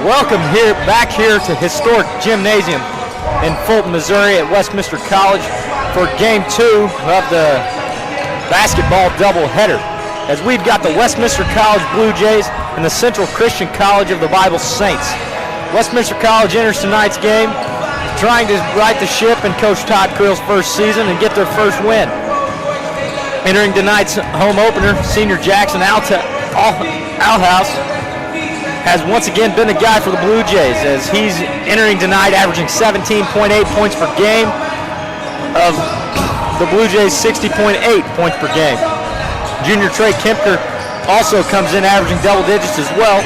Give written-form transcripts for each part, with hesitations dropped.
Welcome back here to historic gymnasium in Fulton, Missouri at Westminster College for Game 2 of the basketball doubleheader. As we've got the Westminster College Blue Jays and the Central Christian College of the Bible Saints. Westminster College enters tonight's game trying to right the ship in Coach Todd Crill's first season and get their first win. Entering tonight's home opener, senior Jackson Outhouse has once again been the guy for the Blue Jays, as he's entering tonight averaging 17.8 points per game of the Blue Jays' 60.8 points per game. Junior Trey Kempker also comes in averaging double digits as well,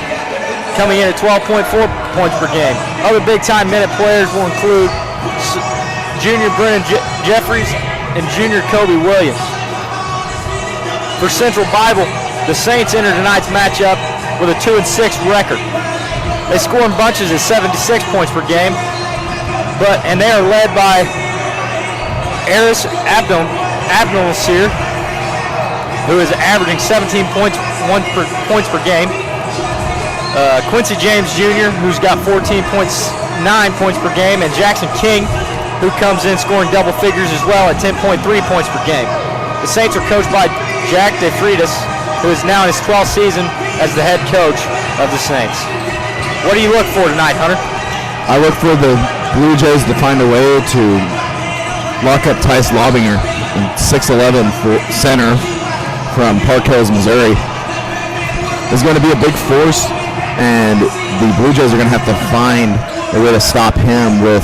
coming in at 12.4 points per game. Other big-time minute players will include junior Brennan Jeffries and junior Kobe Williams. For Central Bible, the Saints enter tonight's matchup with a 2-6 record. They score in bunches at 76 points per game, and they are led by Aris Abdel-Nasir, who is averaging 17 points per game. Quincy James Jr., who's got 14.9 points per game, and Jackson King, who comes in scoring double figures as well at 10.3 points per game. The Saints are coached by Jack DeFreitas, who is now in his 12th season as the head coach of the Saints. What do you look for tonight, Hunter? I look for the Blue Jays to find a way to lock up Tice Lobinger, 6'11" center from Park Hills, Missouri. Is going to be a big force, and the Blue Jays are going to have to find a way to stop him with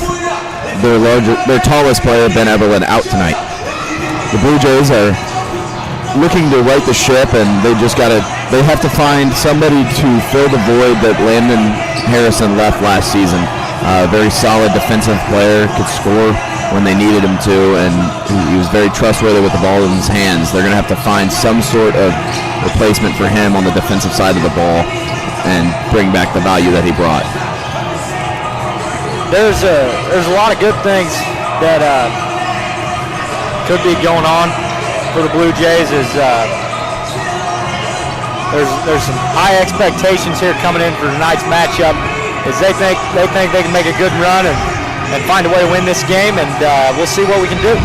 their tallest player, Ben Everlin, out tonight. The Blue Jays are looking to right the ship, and they have to find somebody to fill the void that Landon Harrison left last season. Very solid defensive player, could score when they needed him to, and he was very trustworthy with the ball in his hands. They're going to have to find some sort of replacement for him on the defensive side of the ball and bring back the value that he brought. There's a lot of good things that could be going on for the Blue Jays. There's some high expectations here coming in for tonight's matchup, as they think they can make a good run and find a way to win this game, and we'll see what we can do.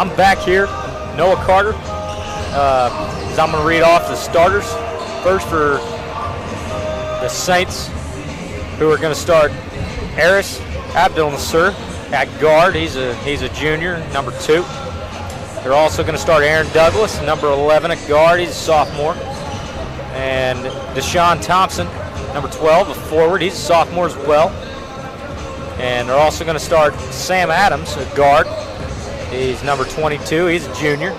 I'm back here, Noah Carter, as I'm going to read off the starters. First for the Saints, who are going to start Aris Abdul Nasser at guard. He's a junior, number 2. They're also going to start Aaron Douglas, number 11 at guard. He's a sophomore. And Deshaun Thompson, number 12, a forward. He's a sophomore as well. And they're also going to start Sam Adams at guard. He's number 22. He's a junior.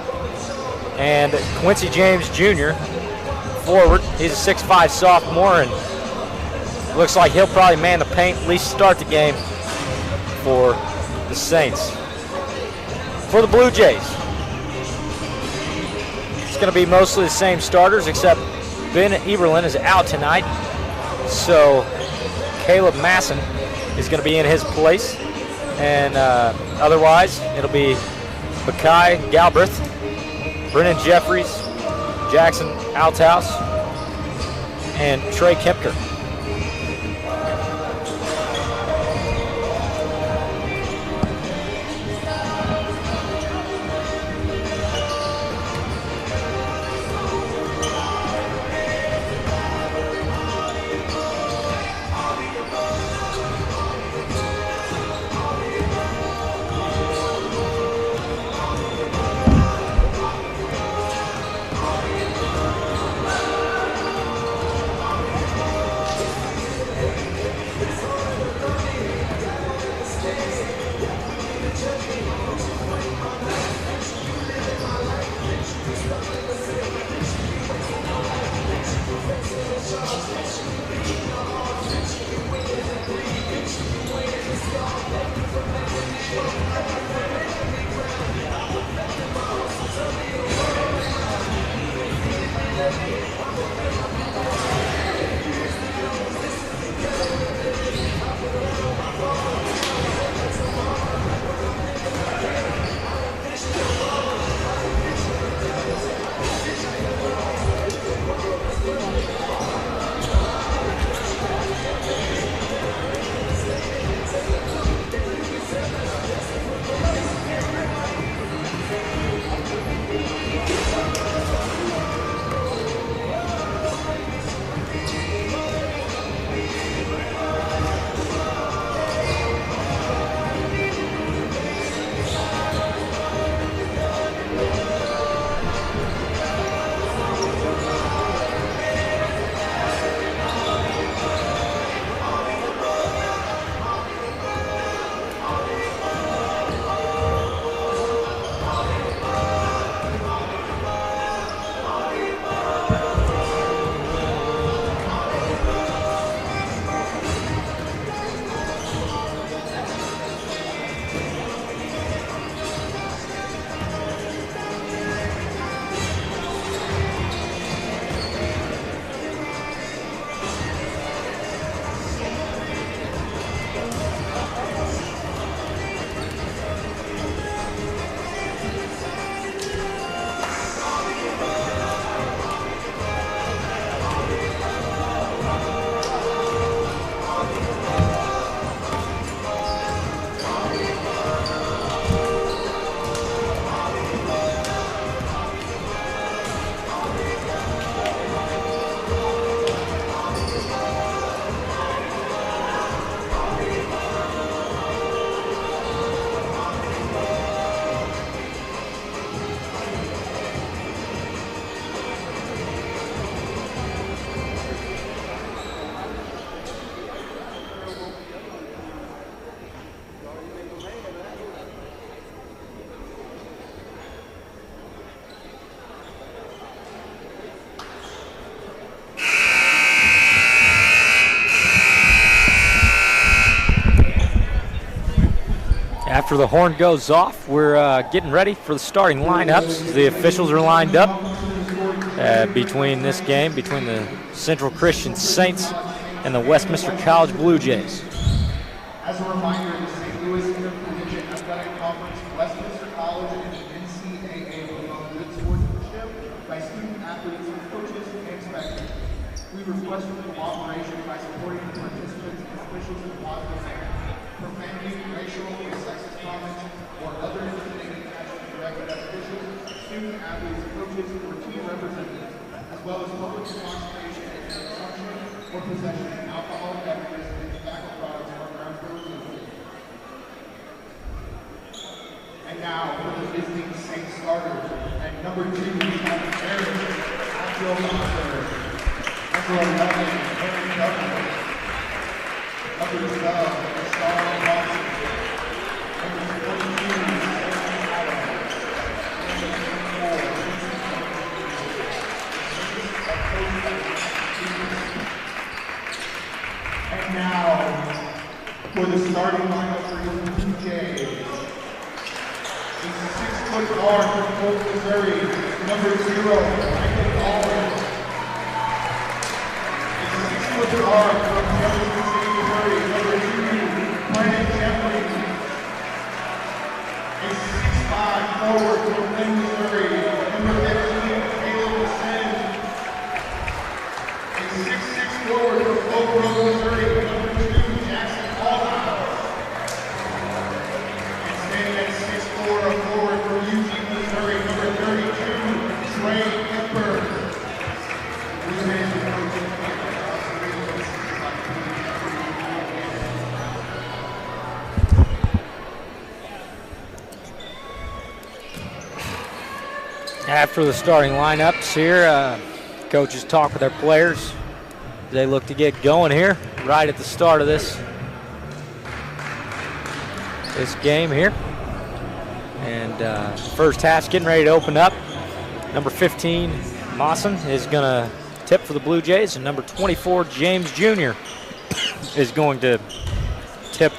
And Quincy James Jr., forward. He's a 6'5 sophomore, and looks like he'll probably man the paint, at least start the game for the Saints. For the Blue Jays, it's going to be mostly the same starters, except Ben Eberlin is out tonight, so Caleb Masson is going to be in his place, and otherwise it'll be Bakai Galbraith, Brennan Jeffries, Jackson Althouse, and Trey Kempker. After the horn goes off, we're getting ready for the starting lineups. The officials are lined up between this game, between the Central Christian Saints and the Westminster College Blue Jays. As a reminder, the St. Louis Intercollegiate Athletic Conference, Westminster College, and the NCAA promote good sportsmanship by student athletes, coaches, and spectators. We request your cooperation by supporting the participants and officials in a positive manner. Profanity, racial, or sexist comments, or other intimidating actions elected officials, student athletes, coaches, or team representatives, as well as public intoxication and consumption or possession of alcohol, beverages, and tobacco products are grounds for removal. And now for the visiting Saints starters. At number 2, we have Aaron Monster. Number 11, Aaron Douglas. Number 12, Charles Watson. Number 22, Aaron Adams. And now, for the starting lineup for the Blue Jays. He's a 6-foot guard from Fulton, Missouri, number 0, Michael Baldwin. He's a 6-foot guard from Jefferson City, Missouri, number 2, Brandon Jeffries. A 6'5" forward from Lynn, Missouri, number 15, Caleb Sin. A 6'6" forward from Oak Grove, Missouri, number 2, Jackson Aldhouse. And standing at 6'4", a forward from Eugene, Missouri, number 32, Trey Kemper. After the starting lineups here, coaches talk with their players. They look to get going here right at the start of this game here. And first half's getting ready to open up. Number 15, Mawson, is going to tip for the Blue Jays, and number 24, James Jr. is going to tip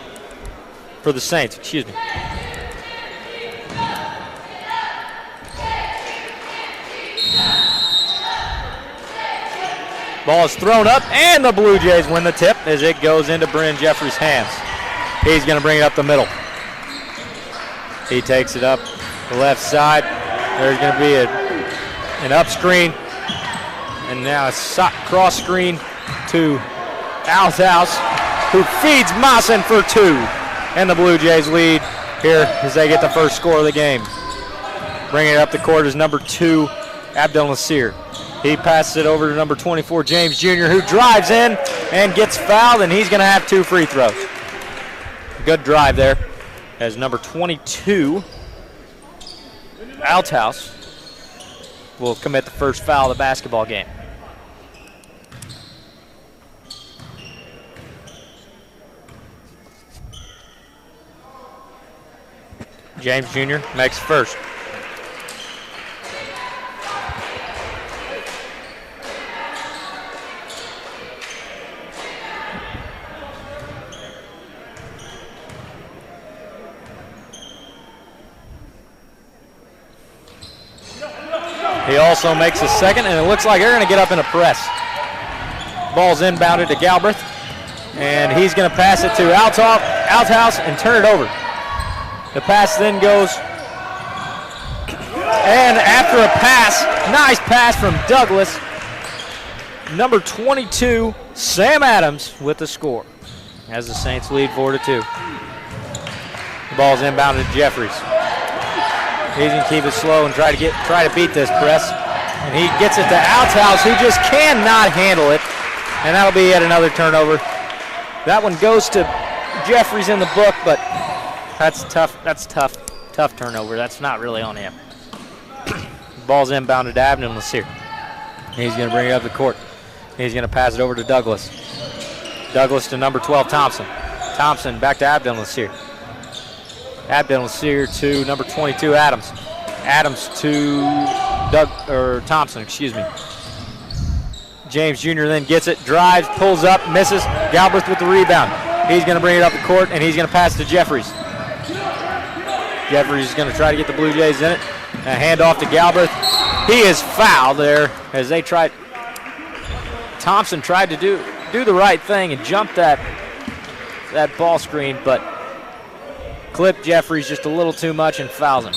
for the Saints. Excuse me. Ball is thrown up, and the Blue Jays win the tip as it goes into Bryn Jeffries' hands. He's going to bring it up the middle. He takes it up the left side. There's going to be an up screen, and now a cross screen to Althouse, who feeds Mawson for 2. And the Blue Jays lead here as they get the first score of the game. Bringing it up the court is number 2, Abdel Nasir. He passes it over to number 24, James Jr., who drives in and gets fouled, and he's going to have 2 free throws. Good drive there as number 22, Althouse, will commit the first foul of the basketball game. James Jr. makes first. He also makes a second, and it looks like they're going to get up in a press. Ball's inbounded to Galbraith, and he's going to pass it to Althouse and turn it over. The pass then goes, and after a pass, nice pass from Douglas, number 22, Sam Adams with the score as the Saints lead 4-2. The ball's inbounded to Jeffries. He's going to keep it slow and try to beat this press. And he gets it to Althouse, who just cannot handle it. And that'll be yet another turnover. That one goes to Jeffries in the book, but that's tough. That's tough turnover. That's not really on him. Ball's inbounded to Abdel Nasir. He's going to bring it up the court. He's going to pass it over to Douglas. Douglas to number 12, Thompson. Thompson back to Abdel Nasir. Abdel Nasir to number 22, Adams. Adams to Thompson, excuse me. James Jr. then gets it, drives, pulls up, misses. Galbraith with the rebound. He's going to bring it up the court, and he's going to pass to Jeffries. Jeffries is going to try to get the Blue Jays in it. A handoff to Galbraith. He is fouled there as they tried. Thompson tried to do the right thing and jump that ball screen, but clipped Jeffries just a little too much and fouls him.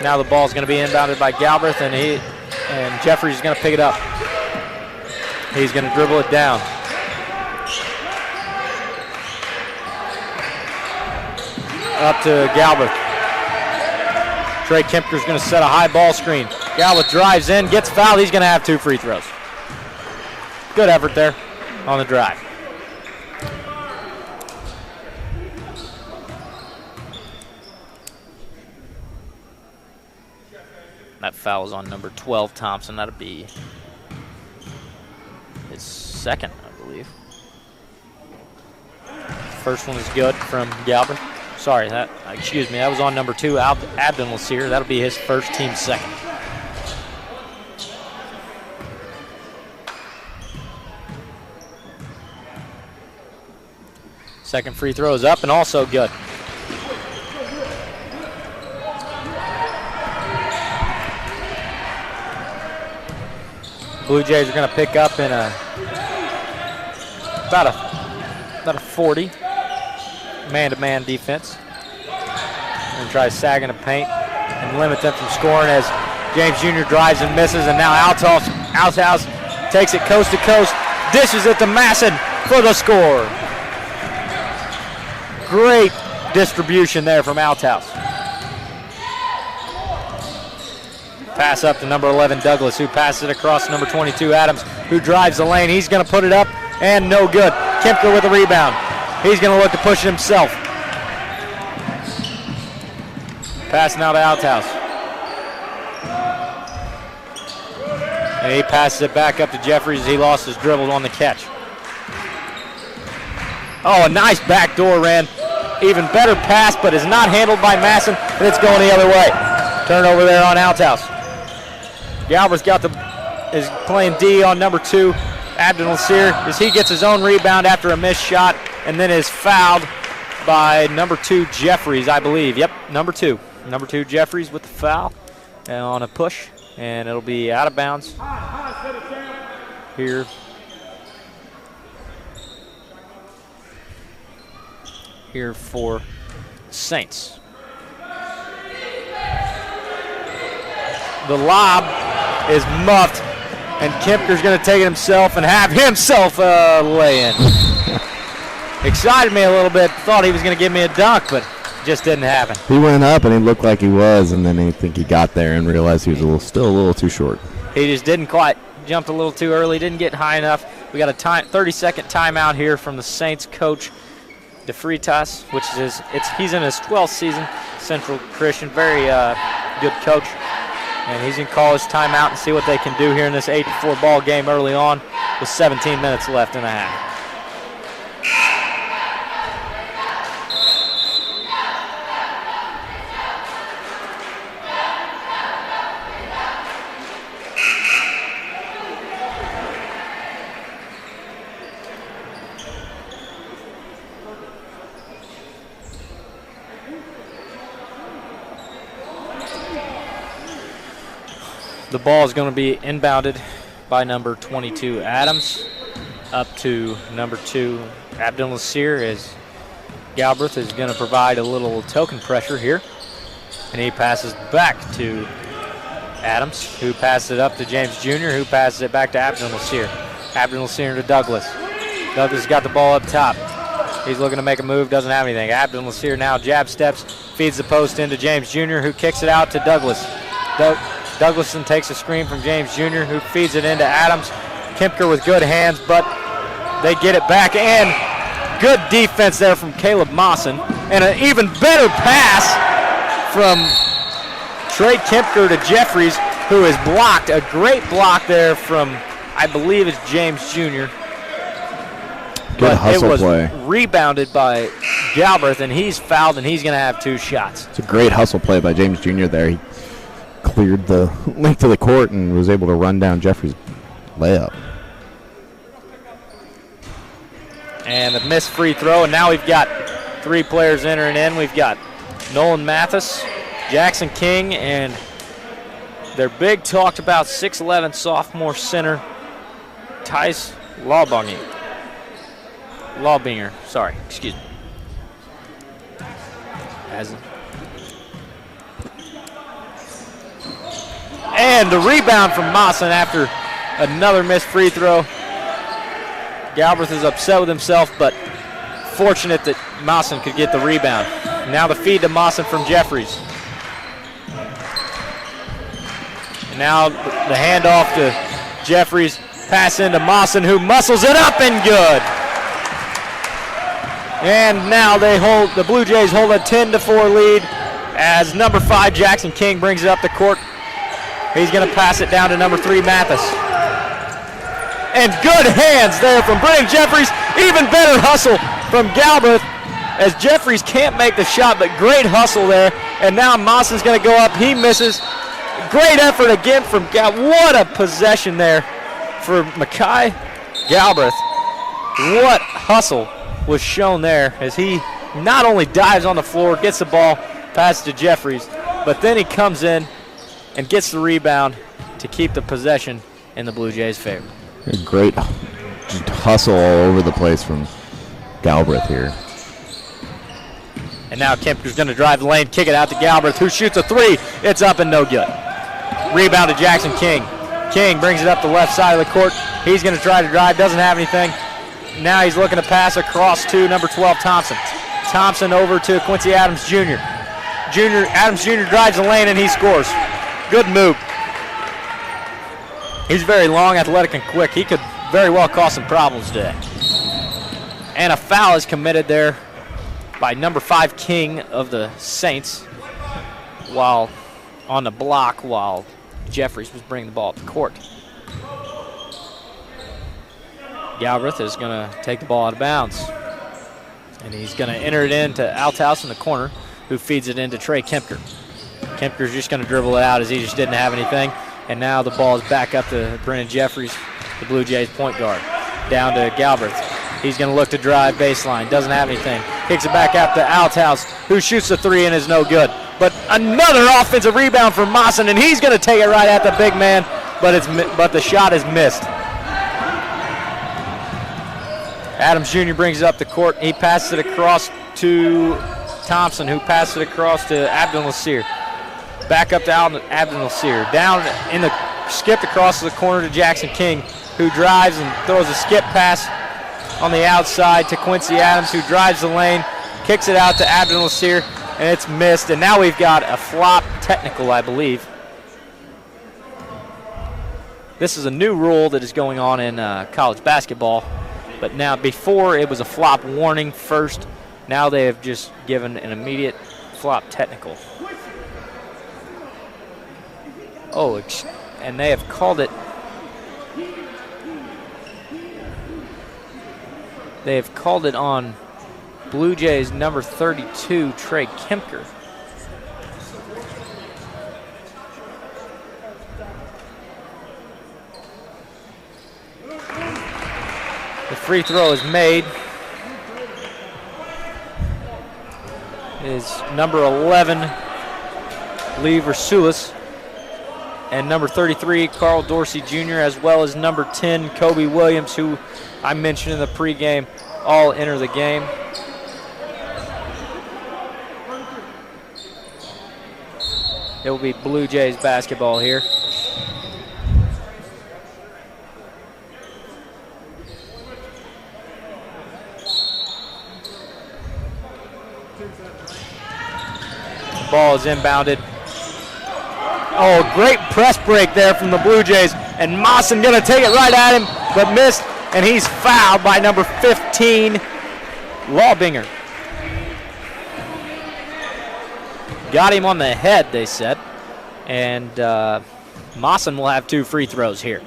Now the ball's going to be inbounded by Galbraith, and Jeffries is going to pick it up. He's going to dribble it down. Up to Galbraith. Trey Kempker's going to set a high ball screen. Galbraith drives in, gets fouled. He's going to have 2 free throws. Good effort there on the drive. That foul is on number 12, Thompson. That'll be his second, I believe. First one is good from Galbraith. Sorry, that was on number 2, Abdon Lasir. That'll be his first, team second. Second free throw is up and also good. Blue Jays are going to pick up in about a 40 man-to-man defense. And try sagging the paint and limit them from scoring as James Jr. drives and misses, and now Althouse takes it coast to coast, dishes it to Masson for the score. Great distribution there from Althouse. Pass up to number 11, Douglas, who passes it across to number 22, Adams, who drives the lane. He's going to put it up, and no good. Kempker with the rebound. He's going to look to push it himself. Pass now to Althouse. And he passes it back up to Jeffries. He lost his dribble on the catch. Oh, a nice backdoor ran. Even better pass, but is not handled by Masson, and it's going the other way. Turnover there on Althouse. Galbraith is playing D on number 2, Abdon Lasir, as he gets his own rebound after a missed shot, and then is fouled by number 2, Jeffries, I believe. Yep, number 2. Number 2, Jeffries with the foul on a push, and it'll be out of bounds here for Saints. The lob is muffed, and Kempker's going to take it himself and have himself a lay-in. Excited me a little bit. Thought he was going to give me a dunk, but just didn't happen. He went up, and he looked like he was, and then I think he got there and realized he was still a little too short. He just didn't quite. Jumped a little too early, didn't get high enough. We got a 30-second timeout here from the Saints coach, DeFreitas, which is he's in his 12th season, Central Christian, very good coach. And he's going to call his timeout and see what they can do here in this 8-4 ball game early on with 17 minutes left in the half. The ball is going to be inbounded by number 22, Adams, up to number 2, Abdon Lasir, as Galbraith is going to provide a little token pressure here. And he passes back to Adams, who passes it up to James Jr., who passes it back to Abdon Lasir. Abdon Lasir to Douglas. Douglas got the ball up top. He's looking to make a move, doesn't have anything. Abdon Lasir now jab steps, feeds the post into James Jr., who kicks it out to Douglas. Douglason takes a screen from James Jr., who feeds it into Adams. Kempker with good hands, but they get it back, and good defense there from Caleb Mawson, and an even better pass from Trey Kempker to Jeffries, who is blocked. A great block there from, I believe it's James Jr. Good hustle play. It was rebounded by Galbraith, and he's fouled, and he's going to have 2 shots. It's a great hustle play by James Jr. there. He cleared the length of the court and was able to run down Jeffrey's layup. And a missed free throw, and now we've got 3 players entering in. We've got Nolan Mathis, Jackson King, and their big talked about 6'11" sophomore center, Tice Laubinger, sorry, excuse me. And the rebound from Mawson after another missed free throw. Galbraith is upset with himself, but fortunate that Mawson could get the rebound. Now the feed to Mawson from Jeffries. Now the handoff to Jeffries, pass into Mawson, who muscles it up and good. And now the Blue Jays hold a 10-4 lead as number 5 Jackson King brings it up the court. He's going to pass it down to number 3 Mathis. And good hands there from Brennan Jeffries. Even better hustle from Galbraith as Jeffries can't make the shot, but great hustle there. And now Mawson's going to go up. He misses. Great effort again from Galbraith. What a possession there for Mackay Galbraith. What hustle was shown there as he not only dives on the floor, gets the ball, passes to Jeffries, but then he comes in and gets the rebound to keep the possession in the Blue Jays' favor. A great hustle all over the place from Galbraith here. And now Kempker's going to drive the lane, kick it out to Galbraith, who shoots a 3. It's up and no good. Rebound to Jackson King. King brings it up the left side of the court. He's going to try to drive, doesn't have anything. Now he's looking to pass across to number 12, Thompson. Thompson over to Quincy Adams Jr. Adams Jr. drives the lane and he scores. Good move. He's very long, athletic, and quick. He could very well cause some problems today. And a foul is committed there by number 5 King of the Saints while on the block while Jeffries was bringing the ball up the court. Galbraith is going to take the ball out of bounds. And he's going to enter it into Althouse in the corner, who feeds it into Trey Kempker. Kempker's just going to dribble it out as he just didn't have anything. And now the ball is back up to Brennan Jeffries, the Blue Jays point guard. Down to Galbraith. He's going to look to drive baseline. Doesn't have anything. Kicks it back out to Althouse, who shoots the 3 and is no good. But another offensive rebound from Mawson, and he's going to take it right at the big man, but the shot is missed. Adams Jr. brings it up the court. He passes it across to Thompson, who passes it across to Abdul Nasir. Back up to Abdul Nasir. Down in the skip across the corner to Jackson King, who drives and throws a skip pass on the outside to Quincy Adams, who drives the lane, kicks it out to Abdul Nasir, and it's missed. And now we've got a flop technical, I believe. This is a new rule that is going on in college basketball. But now, before it was a flop warning first, now they have just given an immediate flop technical. Oh, and they have called it. They have called it on Blue Jays number 32, Trey Kempker. The free throw is made. Is number 11, Lee Versulis, and number 33, Carl Dorsey Jr., as well as number 10, Kobe Williams, who I mentioned in the pregame, all enter the game. It will be Blue Jays basketball here. Ball is inbounded. Oh, great press break there from the Blue Jays. And Mawson going to take it right at him, but missed. And he's fouled by number 15, Lawbinger. Got him on the head, they said. And Mawson will have 2 free throws here.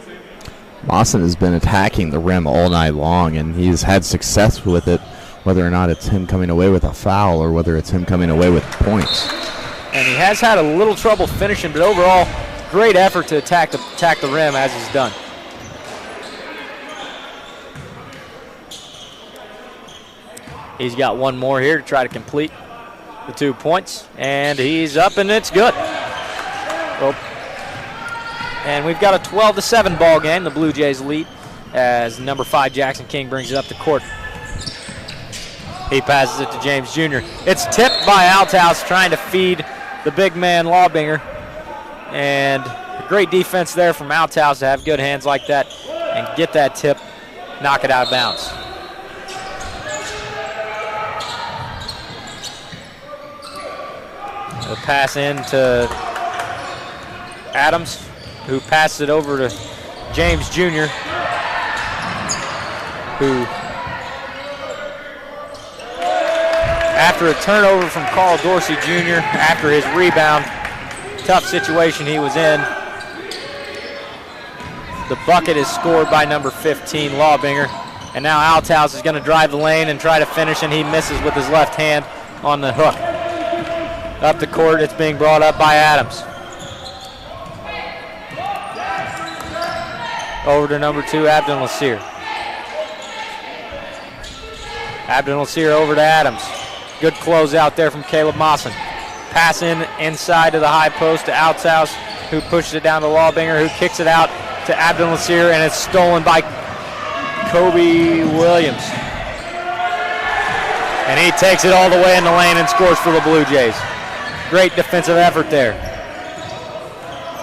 Mawson has been attacking the rim all night long, and he's had success with it, whether or not it's him coming away with a foul or whether it's him coming away with points. And he has had a little trouble finishing, but overall, great effort to attack the rim as he's done. He's got one more here to try to complete the 2 points, and he's up and it's good. Oh. And we've got a 12-7 ball game. The Blue Jays lead as number 5 Jackson King brings it up the court. He passes it to James Jr. It's tipped by Althouse, trying to feed the big man Lawbinger. And great defense there from Althouse to have good hands like that and get that tip, knock it out of bounds. The pass in to Adams. who passes it over to James Jr., who, after a turnover from Carl Dorsey Jr., after his rebound, tough situation he was in, the bucket is scored by number 15, Lawbinger. And now Althaus is going to drive the lane and try to finish, and he misses with his left hand on the hook. Up the court, it's being brought up by Adams. Over to number 2, Abdul Nasir. Abdul Nasir over to Adams. Good close out there from Caleb Mawson. Pass inside to the high post to Althaus, who pushes it down to Lawbinger, who kicks it out to Abdul Nasir, and it's stolen by Kobe Williams. And he takes it all the way in the lane and scores for the Blue Jays. Great defensive effort there.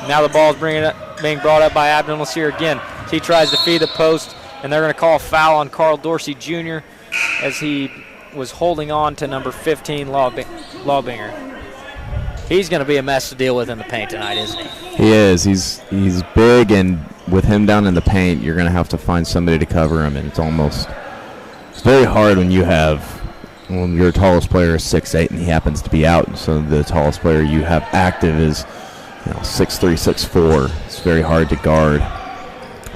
Now the ball is being brought up by Abdul Nasir again. He tries to feed the post, and they're going to call a foul on Carl Dorsey Jr. as he was holding on to number 15, Lawbinger. He's going to be a mess to deal with in the paint tonight, isn't he? He is. He's big, and with him down in the paint, you're going to have to find somebody to cover him, and it's very hard when your tallest player is 6'8", and he happens to be out, and so the tallest player you have active is 6'3", 6'4". It's very hard to guard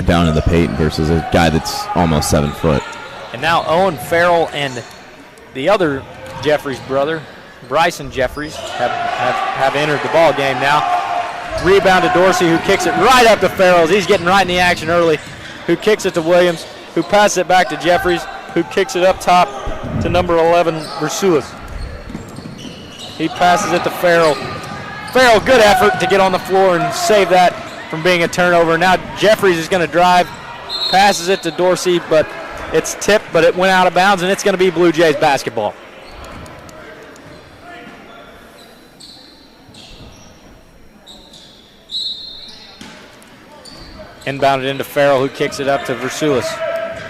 down in the paint versus a guy that's almost 7 foot. And now Owen Farrell and the other Jeffries brother, Bryson Jeffries, have entered the ball game now. Rebound to Dorsey, who kicks it right up to Farrell. He's getting right in the action early. Who kicks it to Williams, who passes it back to Jeffries, who kicks it up top to number 11, Versulis. He passes it to Farrell. Farrell, good effort to get on the floor and save that from being a turnover. Now Jeffries is going to drive, passes it to Dorsey, but it's tipped, but it went out of bounds, and it's going to be Blue Jays basketball. Inbounded into Farrell, who kicks it up to Versulis.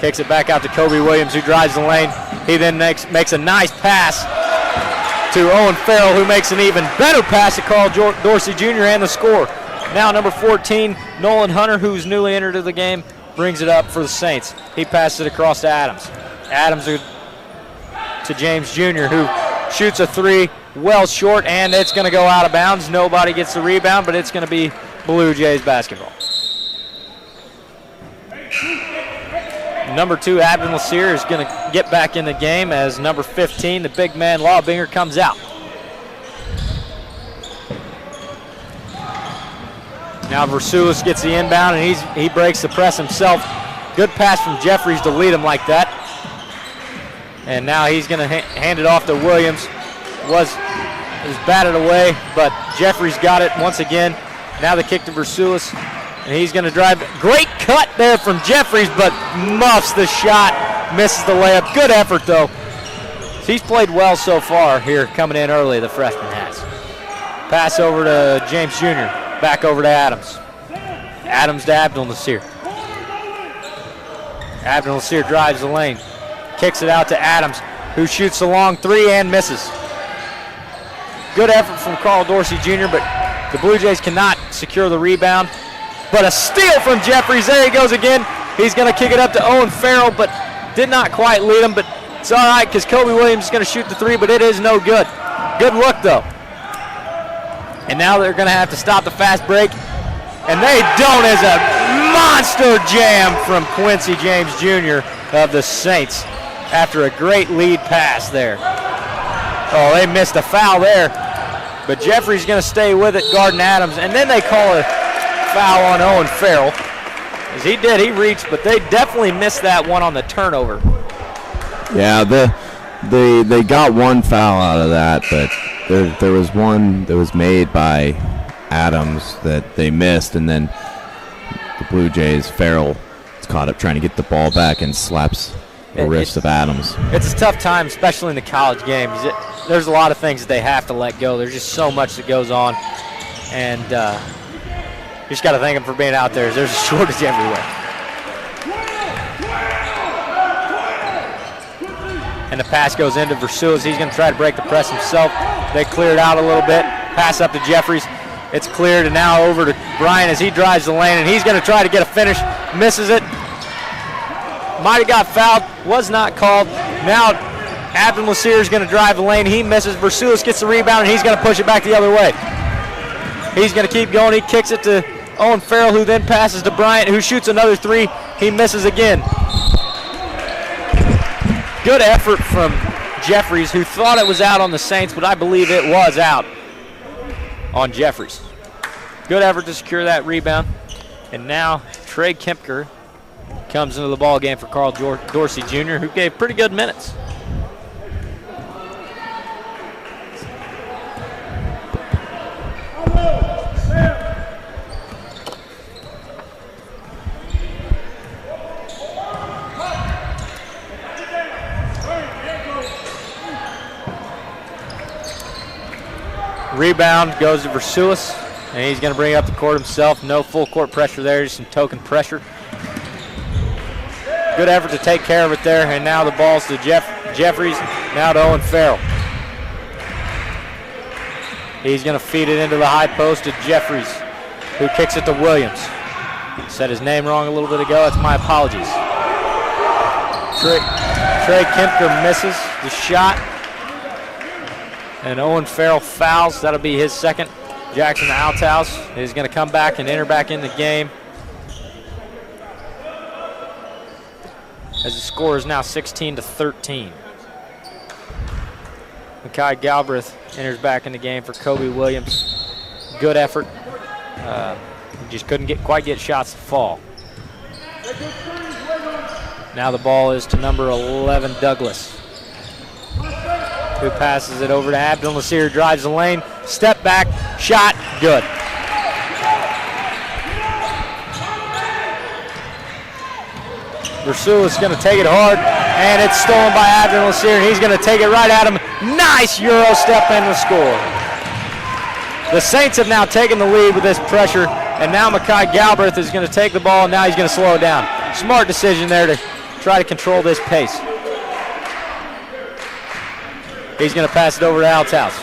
Kicks it back out to Kobe Williams, who drives the lane. He then makes a nice pass to Owen Farrell, who makes an even better pass to Carl Dorsey Jr. and the score. Now number 14, Nolan Hunter, who's newly entered the game, brings it up for the Saints. He passes it across to Adams. Adams to James Jr., who shoots a three well short, and it's going to go out of bounds. Nobody gets the rebound, but it's going to be Blue Jays basketball. Number 2, Abdul Nasir, is going to get back in the game as number 15, the big man Lawbinger, comes out. Now Versulis gets the inbound, and he breaks the press himself. Good pass from Jeffries to lead him like that. And now he's going to hand it off to Williams. Was batted away, but Jeffries got it once again. Now the kick to Versulis. And he's going to drive. Great cut there from Jeffries, but muffs the shot, misses the layup. Good effort, though. He's played well so far here, coming in early, the freshman has. Pass over to James Jr., back over to Adams. Adams to Abdul Nasir. Abdul Nasir drives the lane, kicks it out to Adams, who shoots the long three and misses. Good effort from Carl Dorsey Jr., but the Blue Jays cannot secure the rebound. But a steal from Jeffries. There he goes again. He's going to kick it up to Owen Farrell, but did not quite lead him. But it's all right because Kobe Williams is going to shoot the three, but it is no good. Good look, though. And now they're going to have to stop the fast break. And they don't, as a monster jam from Quincy James Jr. of the Saints after a great lead pass there. Oh, they missed a foul there. But Jeffries going to stay with it, guarding Adams. And then they call a foul on Owen Farrell. As he reached, but they definitely missed that one on the turnover. Yeah, they got one foul out of that, but there was one that was made by Adams that they missed, and then the Blue Jays, Farrell is caught up trying to get the ball back and slaps the wrist of Adams. It's a tough time, especially in the college games. There's a lot of things that they have to let go. There's just so much that goes on, and you just got to thank them for being out there. There's a shortage everywhere. And the pass goes into Versulis. He's going to try to break the press himself. They clear it out a little bit. Pass up to Jeffries. It's cleared, and now over to Bryant as he drives the lane, and he's going to try to get a finish. Misses it. Might have got fouled. Was not called. Now Abdul Nasir is going to drive the lane. He misses. Versulis gets the rebound, and he's going to push it back the other way. He's going to keep going. He kicks it to Owen Farrell, who then passes to Bryant, who shoots another three. He misses again. Good effort from Jeffries, who thought it was out on the Saints, but I believe it was out on Jeffries. Good effort to secure that rebound. And now Trey Kempker comes into the ball game for Carl Dorsey Jr., who gave pretty good minutes. Rebound goes to Versulis, and he's going to bring it up the court himself. No full court pressure there, just some token pressure. Good effort to take care of it there, and now the ball's to Jeffries, now to Owen Farrell. He's going to feed it into the high post to Jeffries, who kicks it to Williams. Said his name wrong a little bit ago, that's my apologies. Trey Kempker misses the shot. And Owen Farrell fouls. That'll be his second. Jackson Althouse is going to come back and enter back in the game. As the score is now 16-13. Makai Galbraith enters back in the game for Kobe Williams. Good effort. Just couldn't quite get shots to fall. Now the ball is to number 11, Douglas, who passes it over to Abdul Nasir, drives the lane, step back, shot, good. Versulis is going to take it hard, and it's stolen by Abdul Nasir, and he's going to take it right at him. Nice Euro step in the score. The Saints have now taken the lead with this pressure, and now Makai Galbraith is going to take the ball, and now he's going to slow it down. Smart decision there to try to control this pace. He's going to pass it over to Althouse,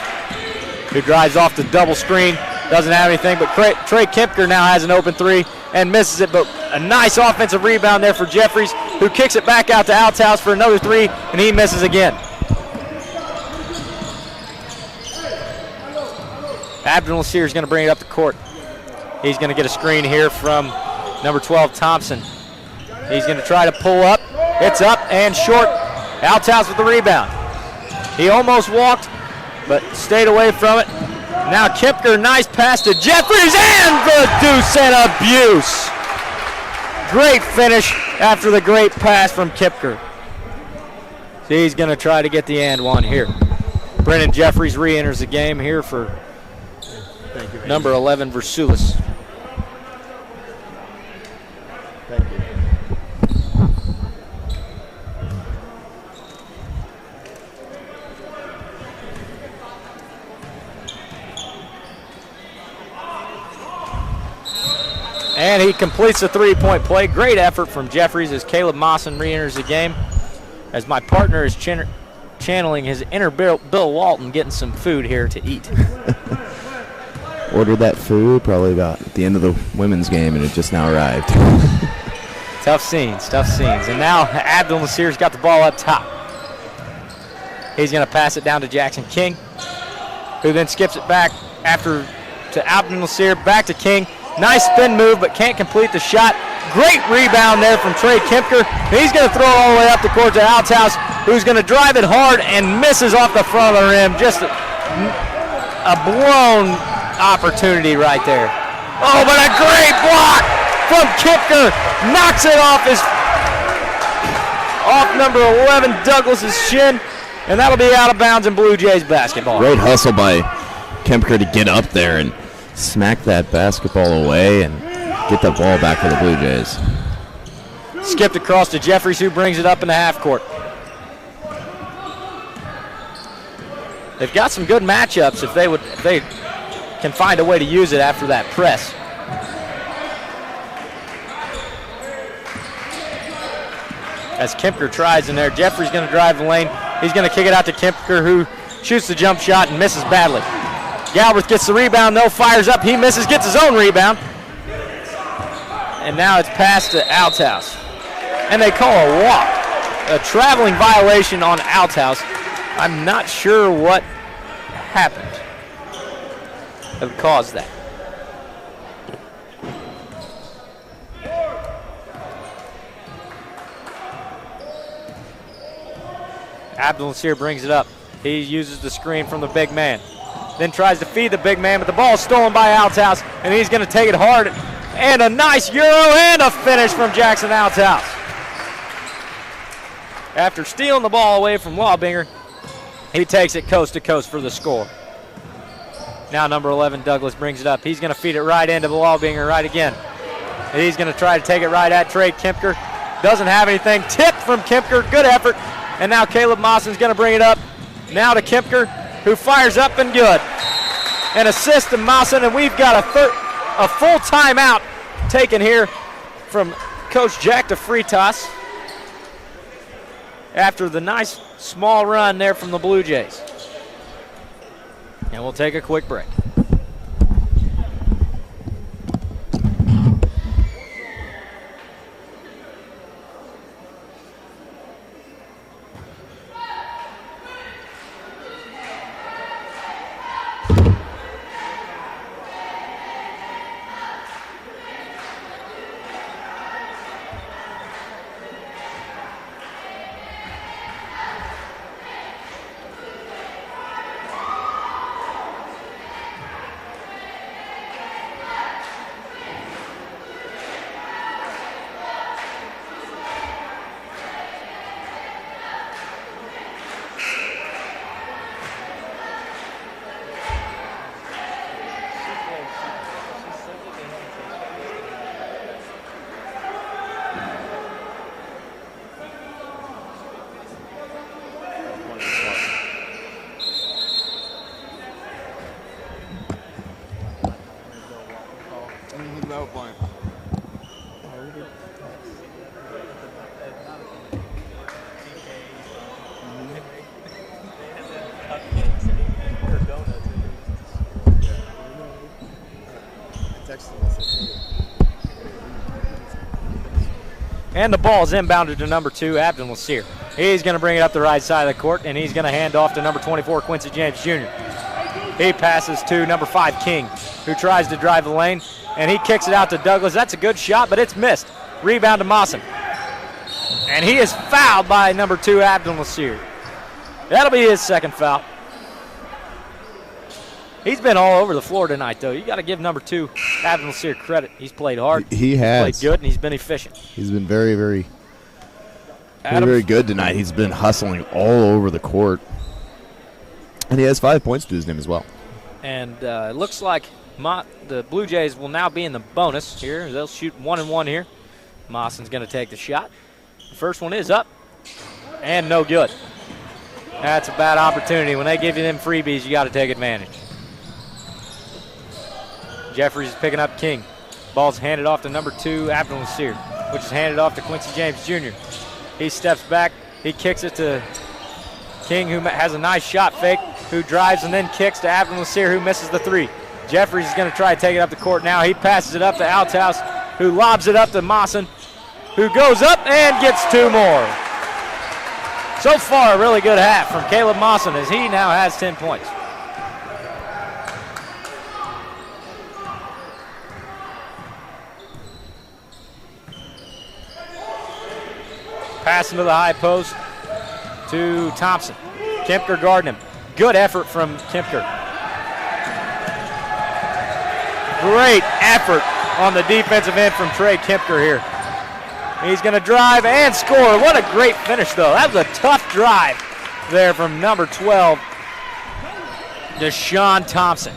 who drives off the double screen. Doesn't have anything, but Trey Kempker now has an open three and misses it, but a nice offensive rebound there for Jeffries, who kicks it back out to Althouse for another three, and he misses again. Abdul Nasir is going to bring it up the court. He's going to get a screen here from number 12, Thompson. He's going to try to pull up. It's up and short. Althouse with the rebound. He almost walked, but stayed away from it. Now Kempker, nice pass to Jeffries, and the deuce and abuse. Great finish after the great pass from Kempker. So he's going to try to get the and one here. Brennan Jeffries re-enters the game here for number 11, Versulis. Thank you. And he completes the three-point play. Great effort from Jeffries as Caleb Mawson re-enters the game. As my partner is channeling his inner Bill Walton, getting some food here to eat. Ordered that food probably about at the end of the women's game, and it just now arrived. Tough scenes, tough scenes. And now Abdul Nasir's got the ball up top. He's going to pass it down to Jackson King, who then skips it back after to Abdul Nasir, back to King. Nice spin move, but can't complete the shot. Great rebound there from Trey Kempker. He's going to throw it all the way up the court to Althouse, who's going to drive it hard and misses off the front of the rim. Just a blown opportunity right there. Oh, but a great block from Kempker. Knocks it off number 11, Douglas's shin, and that'll be out of bounds in Blue Jays basketball. Great hustle by Kempker to get up there and smack that basketball away and get the ball back for the Blue Jays. Skipped across to Jeffries, who brings it up in the half court. They've got some good matchups if they can find a way to use it after that press. As Kempker tries in there, Jeffries going to drive the lane. He's going to kick it out to Kempker, who shoots the jump shot and misses badly. Galbraith gets the rebound, though, fires up. He misses, gets his own rebound. And now it's passed to Althouse. And they call a walk. A traveling violation on Althouse. I'm not sure what happened that caused that. Abdul Nasir brings it up. He uses the screen from the big man. Then tries to feed the big man, but the ball is stolen by Althouse, and he's going to take it hard. And a nice Euro and a finish from Jackson Althouse. After stealing the ball away from Laubinger, he takes it coast to coast for the score. Now number 11, Douglas, brings it up. He's going to feed it right into Laubinger right again. He's going to try to take it right at Trey Kempker. Doesn't have anything. Tip from Kempker. Good effort. And now Caleb Mawson's going to bring it up. Now to Kempker, who fires up and good. An assist to Mawson, and we've got a full timeout taken here from Coach Jack DeFreitas after the nice small run there from the Blue Jays. And we'll take a quick break. And the ball is inbounded to number 2, Abdul Nasir. He's going to bring it up the right side of the court, and he's going to hand off to number 24, Quincy James Jr. He passes to number 5, King, who tries to drive the lane, and he kicks it out to Douglas. That's a good shot, but it's missed. Rebound to Mawson. And he is fouled by number 2, Abdul Nasir. That'll be his second foul. He's been all over the floor tonight, though. You got to give number 2, Abdul Nasir, credit. He's played hard. He has. He's played good, and he's been efficient. He's been very, very good tonight. He's been hustling all over the court. And he has 5 points to his name as well. And it looks like the Blue Jays will now be in the bonus here. They'll shoot 1-1 here. Mawson's going to take the shot. The first one is up and no good. That's a bad opportunity. When they give you them freebies, you got to take advantage. Jeffries is picking up King. Ball's handed off to number 2, Abdul Nasir, which is handed off to Quincy James Jr. He steps back. He kicks it to King, who has a nice shot fake, who drives and then kicks to Abdul Nasir, who misses the 3. Jeffries is going to try to take it up the court now. He passes it up to Althouse, who lobs it up to Mawson, who goes up and gets 2 more. So far, a really good half from Caleb Mawson, as he now has 10 points. Pass into the high post to Thompson. Kempker guarding him. Good effort from Kempker. Great effort on the defensive end from Trey Kempker here. He's going to drive and score. What a great finish, though. That was a tough drive there from number 12, Deshaun Thompson.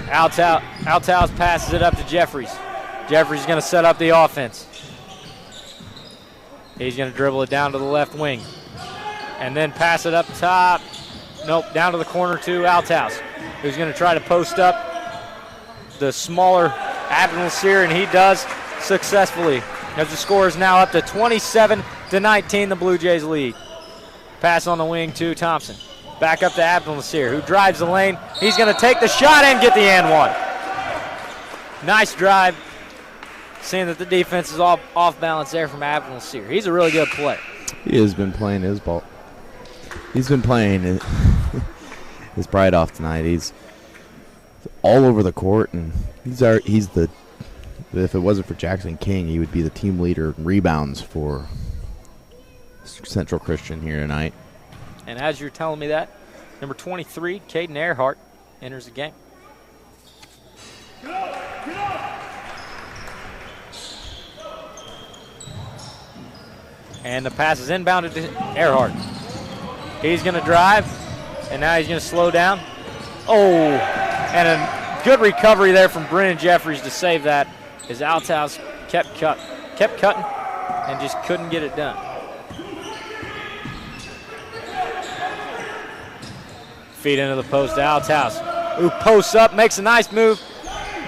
Althouse passes it up to Jeffries. Jeffries is going to set up the offense. He's going to dribble it down to the left wing and then pass it up top. Nope, down to the corner to Althouse, who's going to try to post up the smaller Abdul Nasir, and he does successfully, as the score is now up to 27-19, the Blue Jays lead. Pass on the wing to Thompson. Back up to Abdul Nasir, who drives the lane. He's going to take the shot and get the and one. Nice drive. Seeing that the defense is off balance there from Abdul Nasir. He's a really good player. He has been playing his ball. He's been playing his pride off tonight. He's all over the court, and he's the. If it wasn't for Jackson King, he would be the team leader in rebounds for Central Christian here tonight. And as you're telling me that, number 23, Caden Earhart, enters the game. And the pass is inbounded to Earhart. He's going to drive, and now he's going to slow down. Oh, and a good recovery there from Brennan Jeffries to save that, as Althouse kept cutting and just couldn't get it done. Feed into the post to Althouse, who posts up, makes a nice move.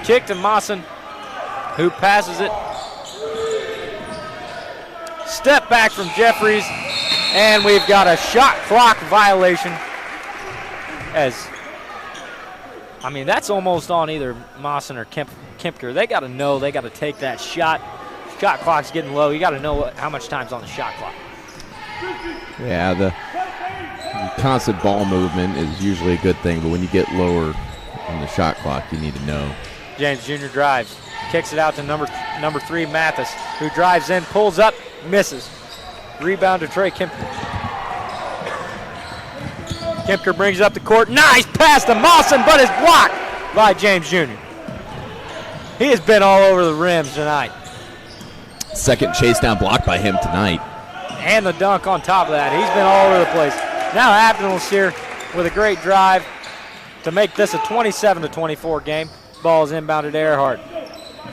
Kick to Mawson, who passes it. Step back from Jeffries, and we've got a shot clock violation. That's almost on either Mawson or Kempker. They got to know they got to take that shot. Shot clock's getting low. You got to know how much time's on the shot clock. Yeah, the constant ball movement is usually a good thing, but when you get lower on the shot clock, you need to know. James Jr. drives, kicks it out to number 3, Mathis, who drives in, pulls up, misses. Rebound to Trey Kempker. Kempker brings up the court. Nice pass to Mawson, but is blocked by James Jr. He has been all over the rim tonight. Second chase down block by him tonight. And the dunk on top of that. He's been all over the place. Now Abdul's here with a great drive to make this a 27-24 game. Ball is inbounded to Earhart.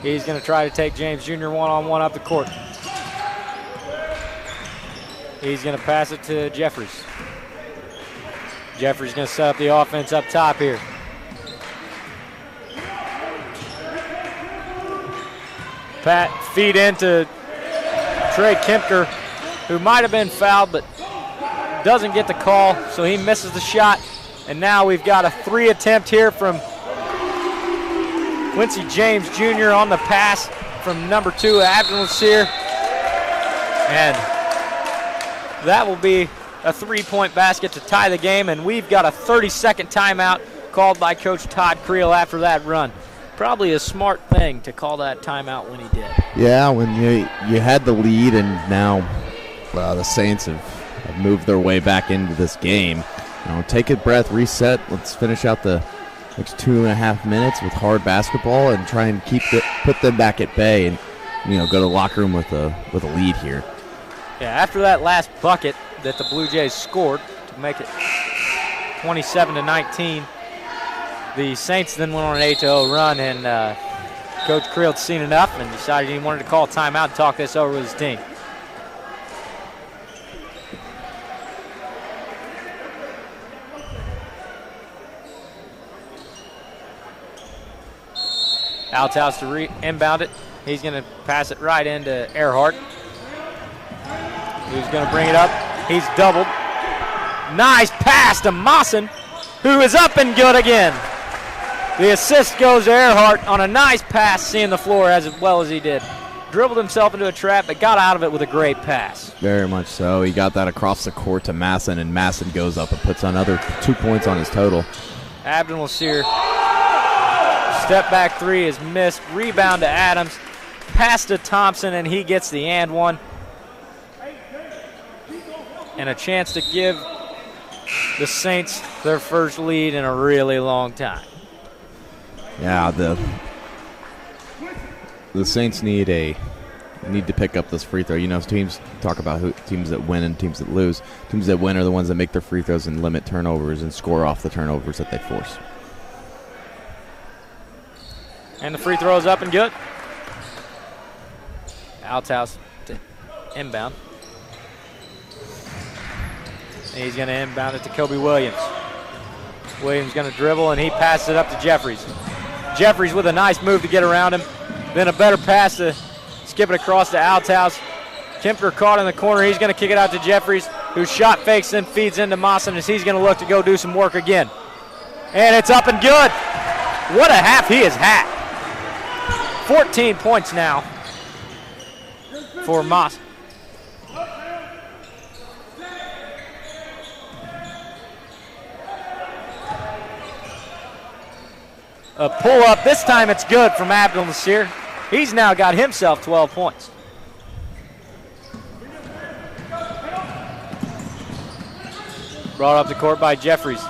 He's going to try to take James Jr. one-on-one up the court. He's going to pass it to Jeffries. Jeffries going to set up the offense up top here. Pat feed into Trey Kempker, who might have been fouled but doesn't get the call, so he misses the shot. And now we've got a 3 attempt here from Quincy James Jr. on the pass from number 2, Abdul Nasir. And that will be a 3-point basket to tie the game, and we've got a 30-second timeout called by Coach Todd Creel after that run. Probably a smart thing to call that timeout when he did. Yeah, when you had the lead, and now the Saints have moved their way back into this game. Take a breath, reset. Let's finish out the next 2.5 minutes with hard basketball and try and put them back at bay, and go to the locker room with a lead here. Yeah, after that last bucket that the Blue Jays scored to make it 27-19, the Saints then went on an 8-0 run, and Coach Creel had seen enough and decided he wanted to call a timeout and talk this over with his team. Althouse to inbound it. He's going to pass it right into Earhart, who's going to bring it up. He's doubled. Nice pass to Mawson, who is up and good again. The assist goes to Earhart on a nice pass, seeing the floor as well as he did. Dribbled himself into a trap, but got out of it with a great pass. Very much so. He got that across the court to Masson, and Masson goes up and puts another 2 points on his total. Abdul Nasir. Step back 3 is missed. Rebound to Adams. Pass to Thompson, and he gets the and one. And a chance to give the Saints their first lead in a really long time. Yeah, the Saints need to pick up this free throw. Teams talk about teams that win and teams that lose. Teams that win are the ones that make their free throws and limit turnovers and score off the turnovers that they force. And the free throw is up and good. Althouse to inbound. And he's going to inbound it to Kobe Williams. Williams going to dribble, and he passes it up to Jeffries. Jeffries with a nice move to get around him. Then a better pass to skip it across to Althouse. Kempker caught in the corner. He's going to kick it out to Jeffries. who shot fakes then feeds into Mawson as he's going to look to go do some work again. And it's up and good. What a half he has had. 14 points now for Mawson. A pull-up. This time it's good from Abdul Nasir. He's now got himself 12 points. Brought up the court by Jeffries.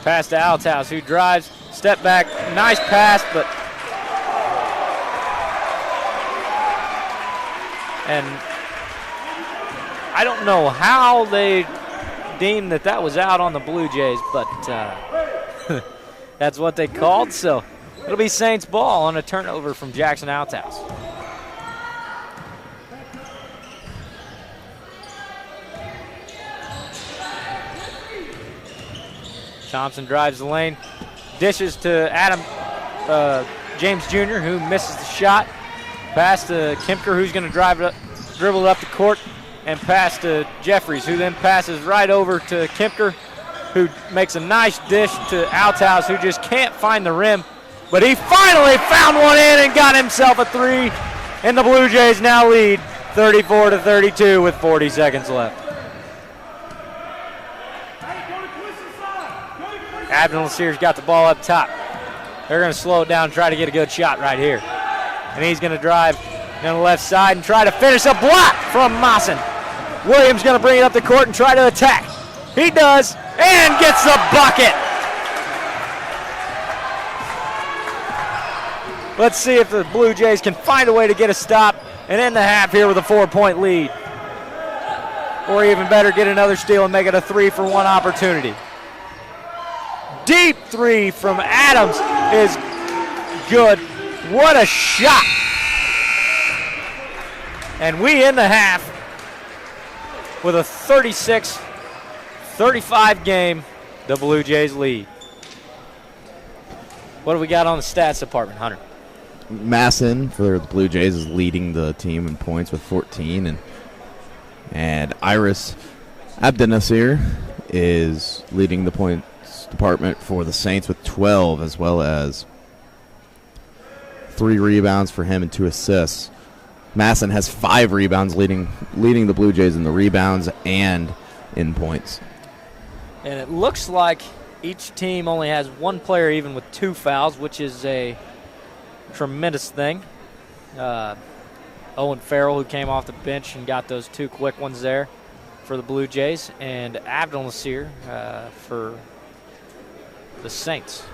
Pass to Althouse, who drives, step back, nice pass, but and I don't know how they deemed that was out on the Blue Jays, but that's what they called, so it'll be Saints ball on a turnover from Jackson Althouse. Thompson drives the lane, dishes to Adam James Jr., who misses the shot. Pass to Kempker, who's going to dribble it up the court, and pass to Jeffries, who then passes right over to Kempker, who makes a nice dish to Althouse, who just can't find the rim. But he finally found one in and got himself a three, and the Blue Jays now lead 34-32 with 40 seconds left. Abdul Nasir's got the ball up top. They're going to slow it down and try to get a good shot right here. And he's going to drive down the left side and try to finish a block from Mawson. Williams going to bring it up the court and try to attack. He does, and gets the bucket. Let's see if the Blue Jays can find a way to get a stop and end the half here with a 4-point lead. Or even better, get another steal and make it a 3-for-1 opportunity. Deep three from Adams is good. What a shot. And we end the half with a 36-35 game. The Blue Jays lead. What do we got on the stats department, Hunter? Masson for the Blue Jays is leading the team in points with 14, and Iris Abdenasir is leading the points department for the Saints with 12, as well as 3 rebounds for him and 2 assists. Masson has 5 rebounds, leading the Blue Jays in the rebounds and in points. And it looks like each team only has one player even with 2 fouls, which is a tremendous thing. Owen Farrell, who came off the bench and got those 2 quick ones there for the Blue Jays, and Abdul Nasir for the Saints.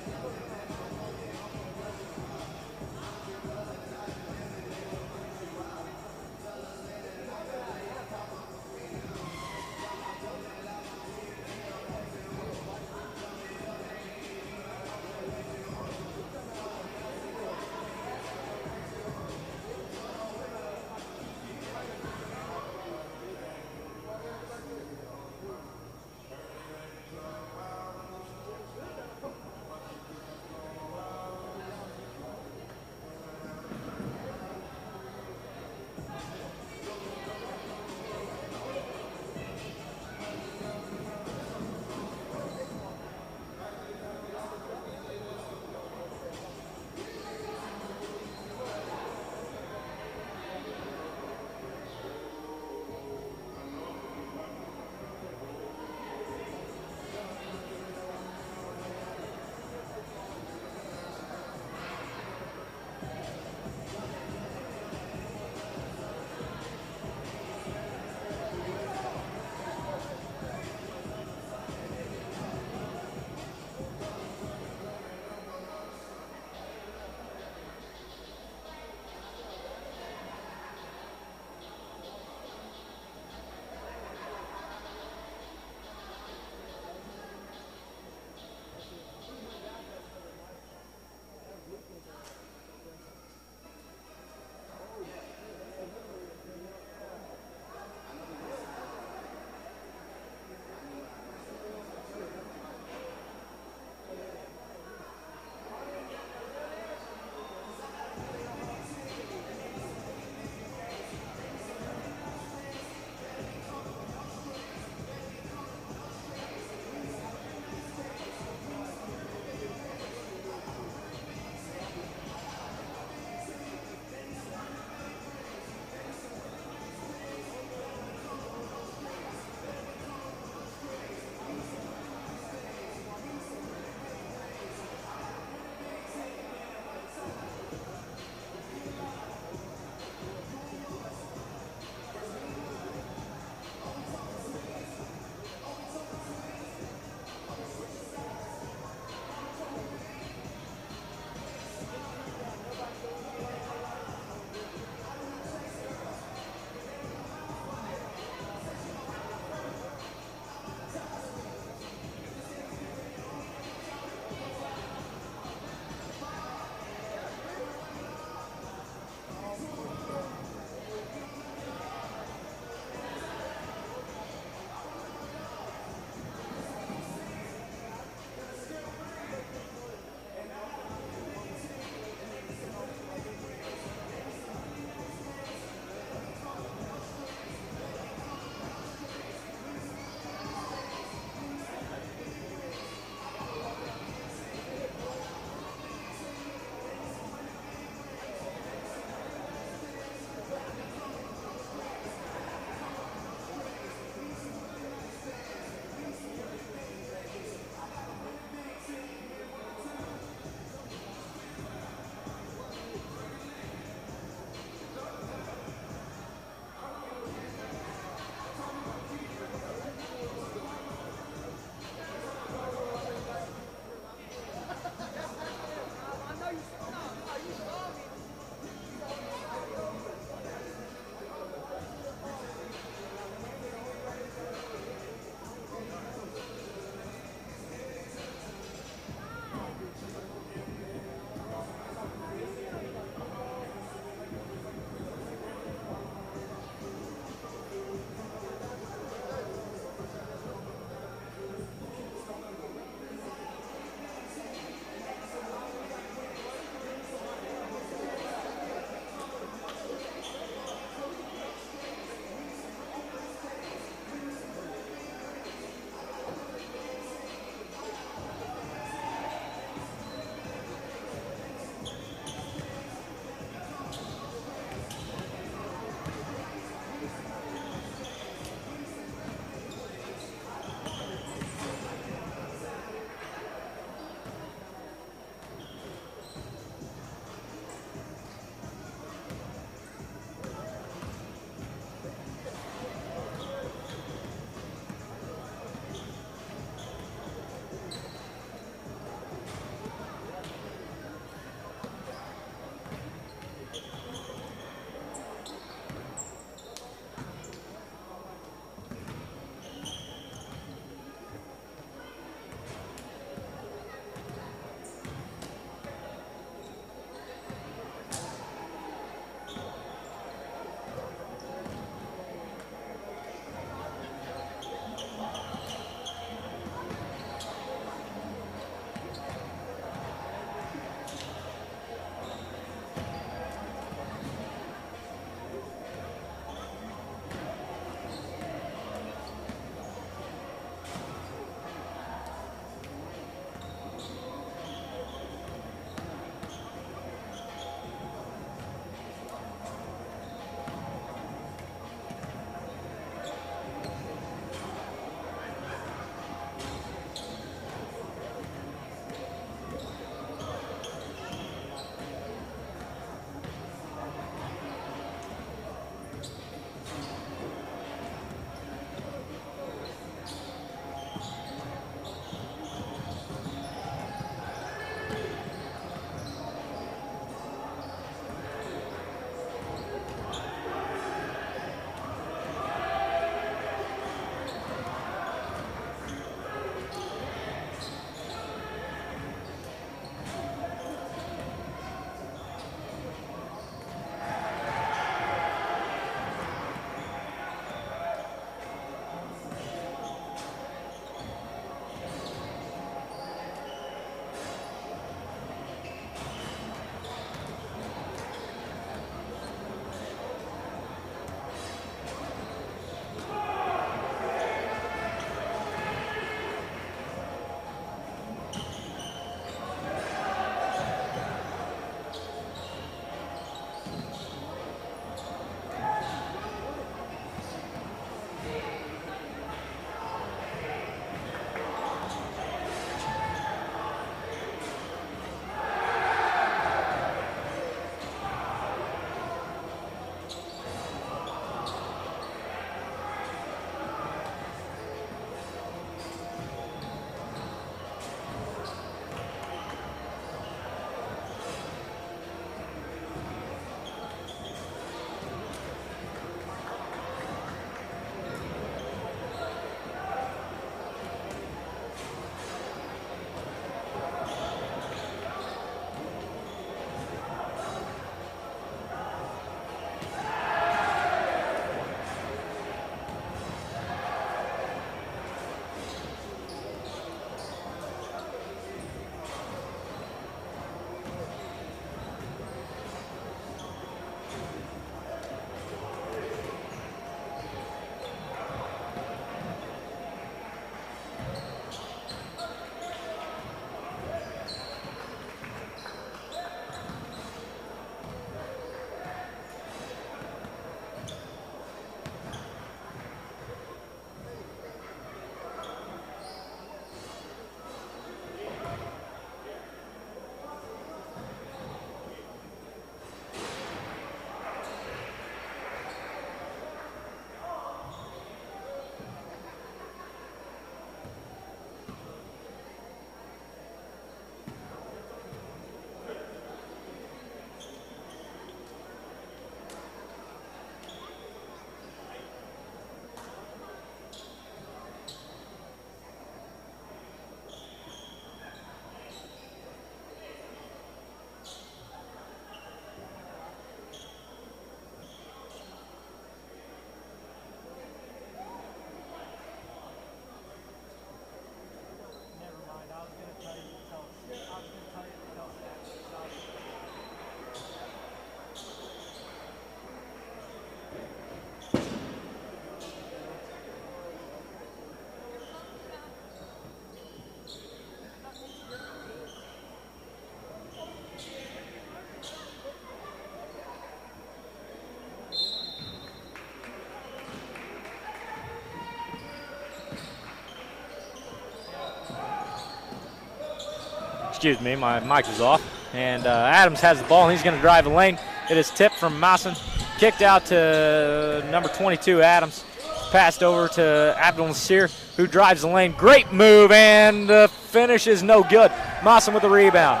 Excuse me, my mic was off. And Adams has the ball, and he's going to drive the lane. It is tipped from Mawson, kicked out to number 22, Adams. Passed over to Abdul Nasir, who drives the lane. Great move, and the finish is no good. Mawson with the rebound.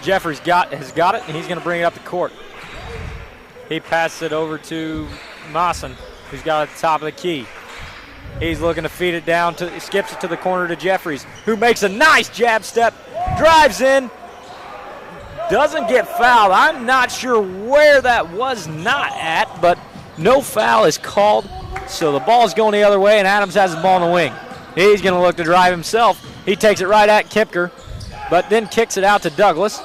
Jeffries has got it, and he's going to bring it up the court. He passes it over to Mawson, who's got it at the top of the key. He's looking to feed it down, skips it to the corner to Jeffries, who makes a nice jab step, drives in, doesn't get fouled. I'm not sure where that was not at, but no foul is called, so the ball's going the other way, and Adams has the ball in the wing. He's going to look to drive himself. He takes it right at Kipker, but then kicks it out to Douglas.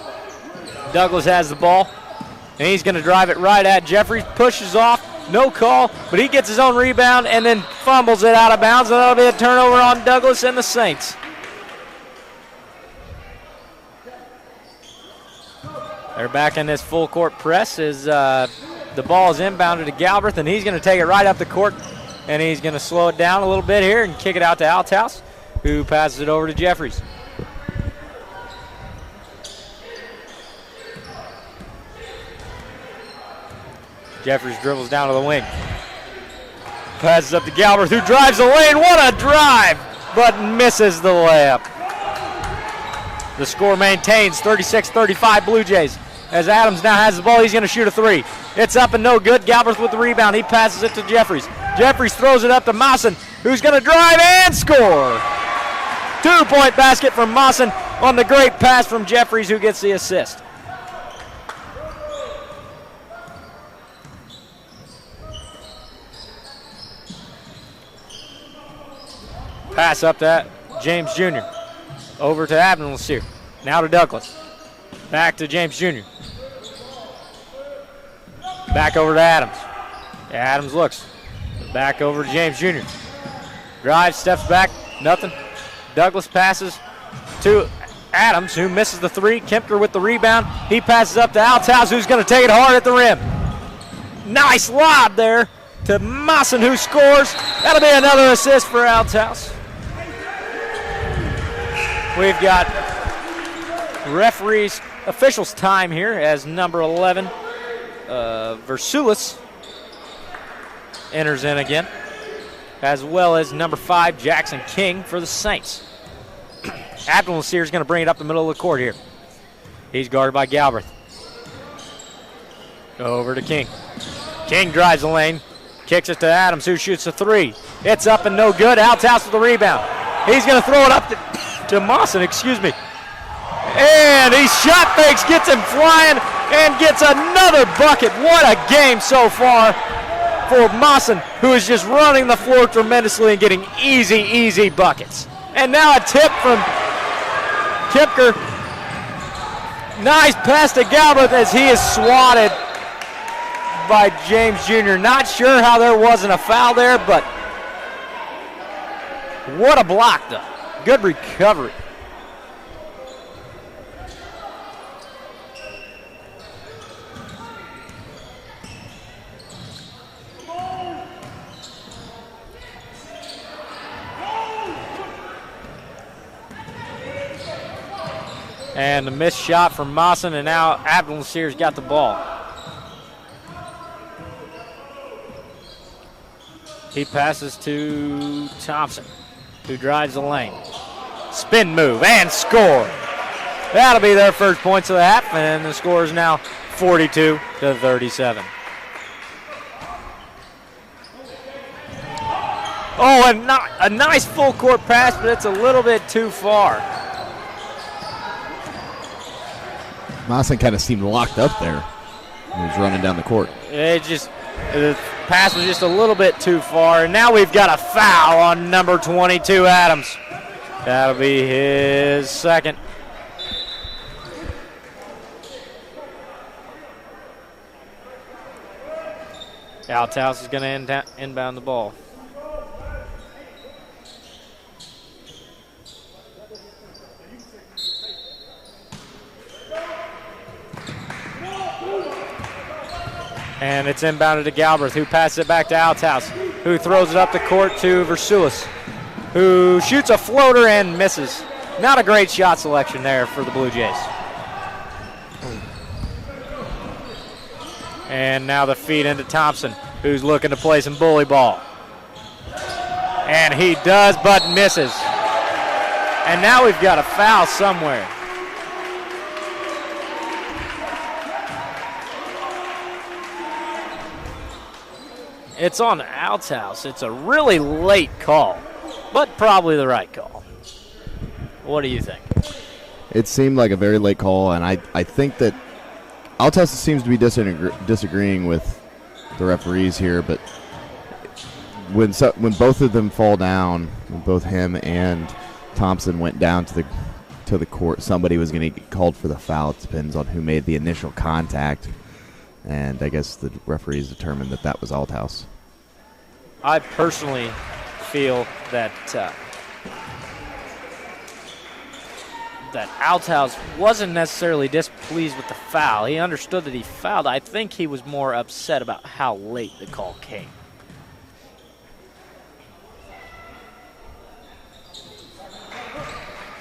Douglas has the ball, and he's going to drive it right at Jeffries, pushes off, no call, but he gets his own rebound and then fumbles it out of bounds, and that'll be a turnover on Douglas and the Saints. They're back in this full court press as the ball is inbounded to Galbraith, and he's going to take it right up the court, and he's going to slow it down a little bit here and kick it out to Althouse, who passes it over to Jeffries. Jeffries dribbles down to the wing. Passes up to Galbraith, who drives the lane. What a drive, but misses the layup. The score maintains 36-35 Blue Jays. As Adams now has the ball, he's going to shoot a three. It's up and no good. Galbraith with the rebound. He passes it to Jeffries. Jeffries throws it up to Mawson, who's going to drive and score. 2-point basket from Mawson on the great pass from Jeffries, who gets the assist. Pass up to James Jr. Over to Abdul Nasir. Now to Douglas. Back to James Jr. Back over to Adams. Adams looks. Back over to James Jr. Drives, steps back, nothing. Douglas passes to Adams, who misses the three. Kempker with the rebound. He passes up to Althouse, who's going to take it hard at the rim. Nice lob there to Mawson, who scores. That'll be another assist for Althouse. We've got referees, officials' time here as number 11, Versulis, enters in again, as well as number 5, Jackson King for the Saints. Abdul Nasir is going to bring it up the middle of the court here. He's guarded by Galbraith. Over to King. King drives the lane, kicks it to Adams, who shoots a three. It's up and no good. Althouse with the rebound. He's going to throw it up to Mawson, and he shot fakes, gets him flying, and gets another bucket. What a game so far for Mawson, who is just running the floor tremendously and getting easy buckets. And now a tip from Kipker. Nice pass to Galbraith as he is swatted by James Jr. Not sure how there wasn't a foul there, but what a block, though. Good recovery. And the missed shot from Mawson, and now Abdul Nasir's got the ball. He passes to Thompson, who drives the lane. Spin move and score. That'll be their first points of the half, and the score is now 42-37. Oh, and a nice full court pass, but it's a little bit too far. Mawson kind of seemed locked up there. He was running down the court. The pass was just a little bit too far, and now we've got a foul on number 22, Adams. That'll be his second. Althouse is going to inbound the ball. And it's inbounded to Galbraith, who passes it back to Althouse, who throws it up the court to Versulis. who shoots a floater and misses. Not a great shot selection there for the Blue Jays. And now the feed into Thompson, who's looking to play some bully ball. And he does, but misses. And now we've got a foul somewhere. It's on Althouse. It's a really late call, but probably the right call. What do you think? It seemed like a very late call, and I think that Althouse seems to be disagreeing with the referees here, but when both of them fall down, when both him and Thompson went down to the court, somebody was going to get called for the foul. It depends on who made the initial contact, and I guess the referees determined that was Althouse. I personally feel that that Althouse wasn't necessarily displeased with the foul. He understood that he fouled. I think he was more upset about how late the call came.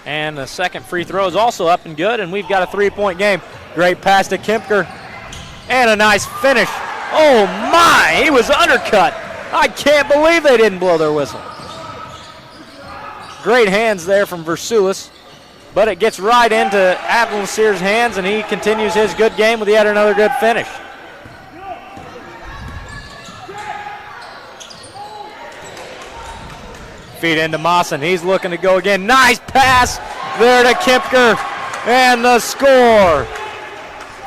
And the second free throw is also up and good, and we've got a 3-point game. Great pass to Kempker, and a nice finish. Oh my, he was undercut. I can't believe they didn't blow their whistle. Great hands there from Versulis, but it gets right into Abdul Nasir's hands, and he continues his good game with yet another good finish. Feed into Mawson. He's looking to go again. Nice pass there to Kempker. And the score,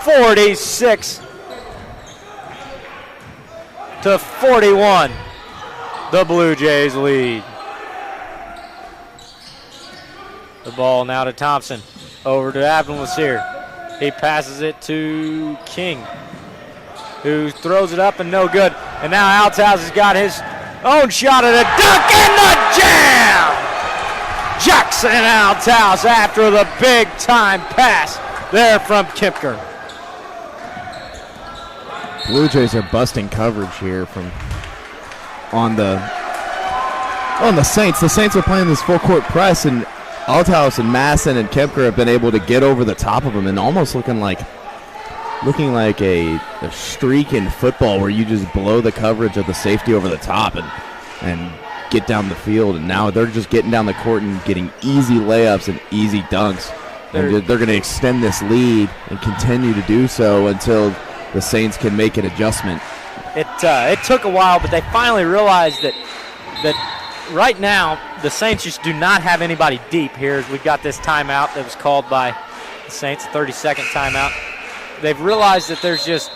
46-41. The Blue Jays lead. The ball now to Thompson. Over to Abdul Nasir. He passes it to King, who throws it up and no good. And now Althouse has got his own shot at a dunk and the jam! Jackson Althouse after the big time pass there from Kempker. Blue Jays are busting coverage here on the Saints. The Saints are playing this full court press, and Althouse and Masson and Kempker have been able to get over the top of them and almost looking like a streak in football where you just blow the coverage of the safety over the top and get down the field. And now they're just getting down the court and getting easy layups and easy dunks. And they're going to extend this lead and continue to do so until the Saints can make an adjustment. It took a while, but they finally realized that right now the Saints just do not have anybody deep here, as we've got this timeout that was called by the Saints, 30-second timeout. They've realized that there's just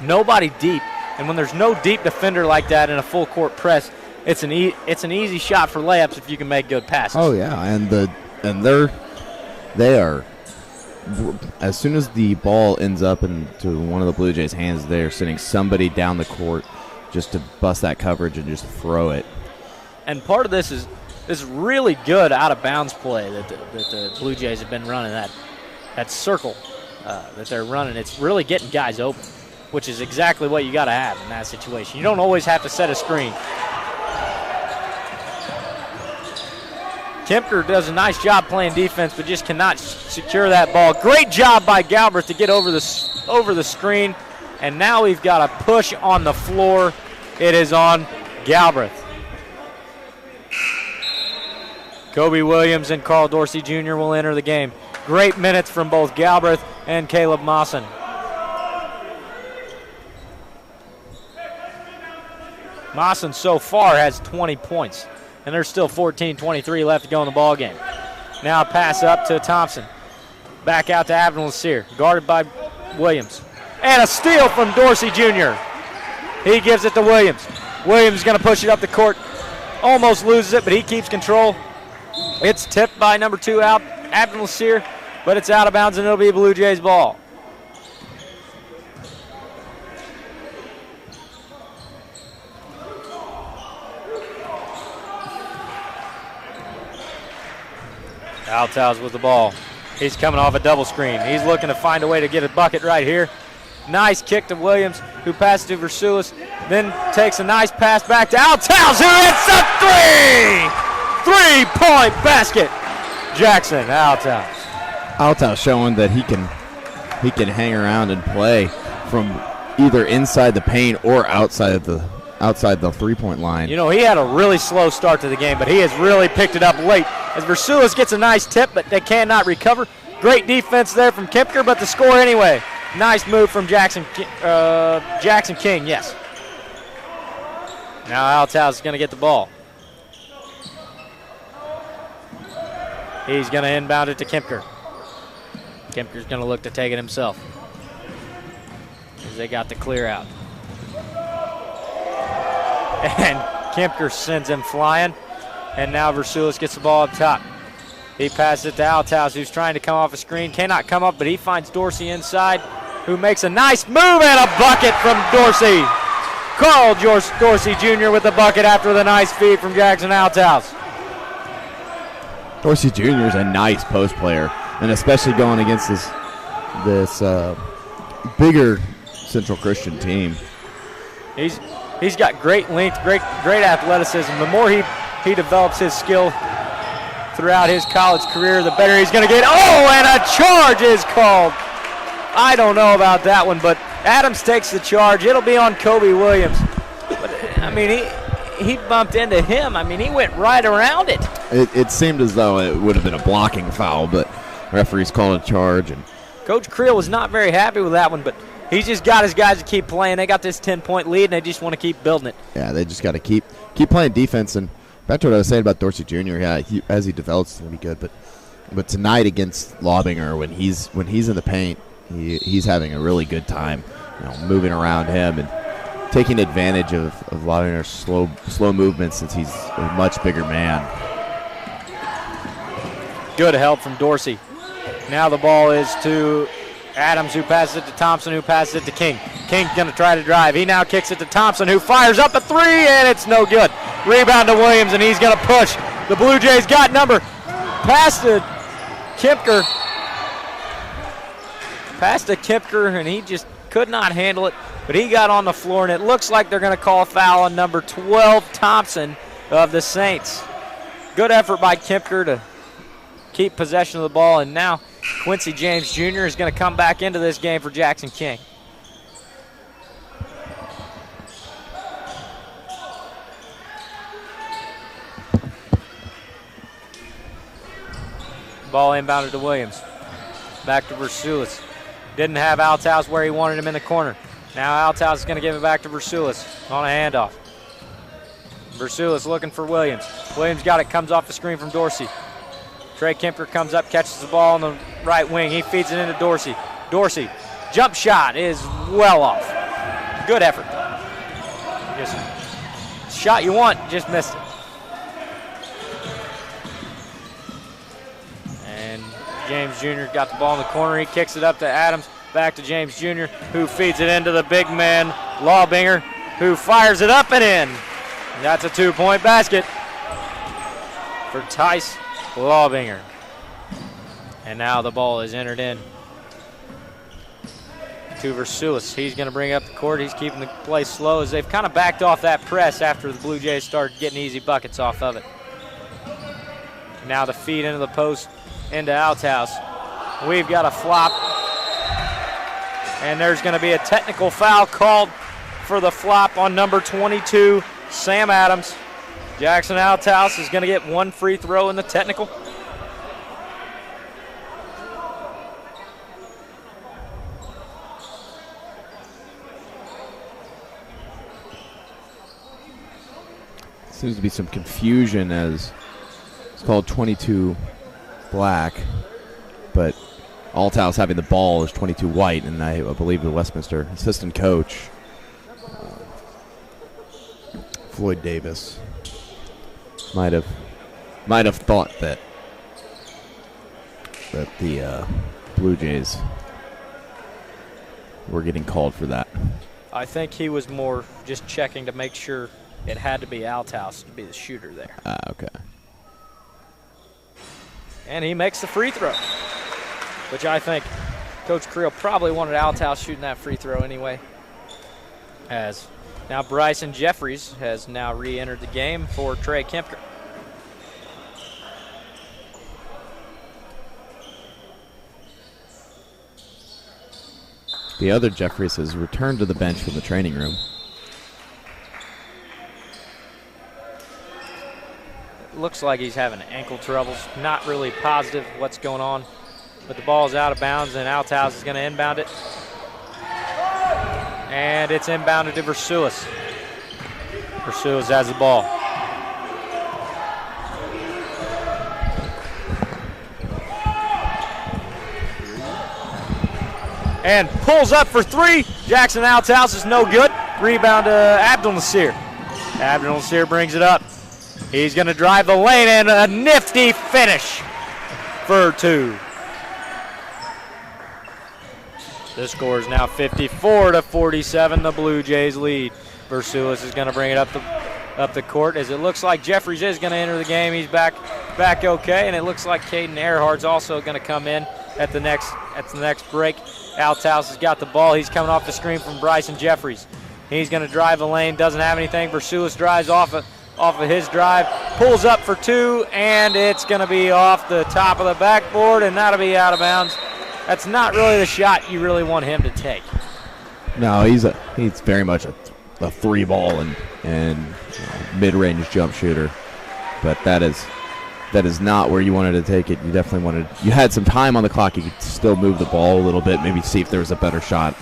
nobody deep, and when there's no deep defender like that in a full court press, it's an easy shot for layups if you can make good passes. Oh yeah, and they are, as soon as the ball ends up into one of the Blue Jays' hands, they're sending somebody down the court just to bust that coverage and just throw it. And part of this is really good out of bounds play that the Blue Jays have been running, that circle that they're running. It's really getting guys open, which is exactly what you got to have in that situation. You don't always have to set a screen. Kempker does a nice job playing defense, but just cannot secure that ball. Great job by Galbraith to get over the screen, and now we've got a push on the floor. It is on Galbraith. Kobe Williams and Carl Dorsey Jr. will enter the game. Great minutes from both Galbraith and Caleb Mawson. Mawson so far has 20 points, and there's still 14-23 left to go in the ball game. Now a pass up to Thompson. Back out to Abdul Nasir, guarded by Williams. And a steal from Dorsey Jr. He gives it to Williams. Williams is going to push it up the court. Almost loses it, but he keeps control. It's tipped by number 2 out, Abdul Nasir, but it's out of bounds, and it'll be a Blue Jays ball. Althouse with the ball. He's coming off a double screen. He's looking to find a way to get a bucket right here. Nice kick to Williams, who passed to Versulis, then takes a nice pass back to Althouse, who hits a 3! Three-point basket. Jackson Althouse. Althouse showing that he can hang around and play from either inside the paint or outside the three-point line. You know, he had a really slow start to the game, but he has really picked it up late. As Versulis gets a nice tip, but they cannot recover. Great defense there from Kempker, but the score anyway. Nice move from Jackson King, yes. Now Althouse is going to get the ball. He's going to inbound it to Kempker. Kempker's going to look to take it himself, as they got the clear out. And Kempker sends him flying, and now Versulis gets the ball up top. He passes it to Althouse, who's trying to come off a screen. Cannot come up, but he finds Dorsey inside, who makes a nice move and a bucket from Dorsey. Carl Dorsey Jr. with the bucket after the nice feed from Jackson Althouse. Dorsey Jr. is a nice post player, and especially going against this bigger Central Christian team. He's got great length, great athleticism. The more he develops his skill throughout his college career, the better he's going to get. Oh, and a charge is called. I don't know about that one, but Adams takes the charge. It'll be on Kobe Williams. But, I mean, he bumped into him. I mean, he went right around it. It seemed as though it would have been a blocking foul, but referees called a charge. And Coach Creel was not very happy with that one, but he's just got his guys to keep playing. They got this 10-point lead, and they just want to keep building it. Yeah, they just got to keep playing defense. And back to what I was saying about Dorsey Jr., yeah, as he develops, it's going to be good. But tonight against Laubinger, when he's in the paint, he's having a really good time, moving around him and taking advantage of Laubinger's slow movement, since he's a much bigger man. Good help from Dorsey. Now the ball is to Adams, who passes it to Thompson, who passes it to King. King's going to try to drive. He now kicks it to Thompson, who fires up a three, and it's no good. Rebound to Williams, and he's going to push. The Blue Jays got number. Pass to Kempker. Pass to Kempker, and he just could not handle it, but he got on the floor, and it looks like they're going to call a foul on number 12, Thompson, of the Saints. Good effort by Kempker to keep possession of the ball, and now Quincy James Jr. is going to come back into this game for Jackson King. Ball inbounded to Williams. Back to Versulis. Didn't have Althouse where he wanted him in the corner. Now Althouse is going to give it back to Versulis on a handoff. Versulis looking for Williams. Williams got it, comes off the screen from Dorsey. Trey Kempker comes up, catches the ball on the right wing. He feeds it into Dorsey. Dorsey, jump shot is well off. Good effort. Just shot you want, just missed it. And James Jr. got the ball in the corner. He kicks it up to Adams, back to James Jr., who feeds it into the big man, Laubinger, who fires it up and in. That's a 2-point basket for Tice Laubinger. And now the ball is entered in to Versulis. He's going to bring up the court. He's keeping the play slow, as they've kind of backed off that press after the Blue Jays started getting easy buckets off of it. Now the feed into the post, into Althouse. We've got a flop, and there's going to be a technical foul called for the flop on number 22, Sam Adams. Jackson Althouse is going to get one free throw in the technical. Seems to be some confusion, as it's called 22 black, but Althouse having the ball is 22 white, and I believe the Westminster assistant coach, Floyd Davis, might have thought that the Blue Jays were getting called for that. I think he was more just checking to make sure it had to be Althouse to be the shooter there. Okay. And he makes the free throw, which I think Coach Creel probably wanted Althouse shooting that free throw anyway. As now Bryson Jeffries has now re-entered the game for Trey Kempker. The other Jeffries has returned to the bench from the training room. Looks like he's having ankle troubles. Not really positive what's going on. But the ball's out of bounds, and Althaus is going to inbound it. And it's inbounded to Versuis. Versuis has the ball. And pulls up for three. Jackson Althaus is no good. Rebound to Abdul Nasir. Abdul Nasir brings it up. He's going to drive the lane, and a nifty finish for two. The score is now 54-47. The Blue Jays lead. Versuis is going to bring it up the court, as it looks like Jeffries is going to enter the game. He's back okay, and it looks like Caden Earhart's also going to come in at the next break. Althaus has got the ball. He's coming off the screen from Bryson Jeffries. He's going to drive the lane. Doesn't have anything. Versuis drives off of his drive, pulls up for two, and it's going to be off the top of the backboard, and that'll be out of bounds. That's not really the shot you really want him to take. No, he's very much a three ball and mid-range jump shooter, but that is not where you wanted to take it. You had some time on the clock. You could still move the ball a little bit, maybe see if there was a better shot.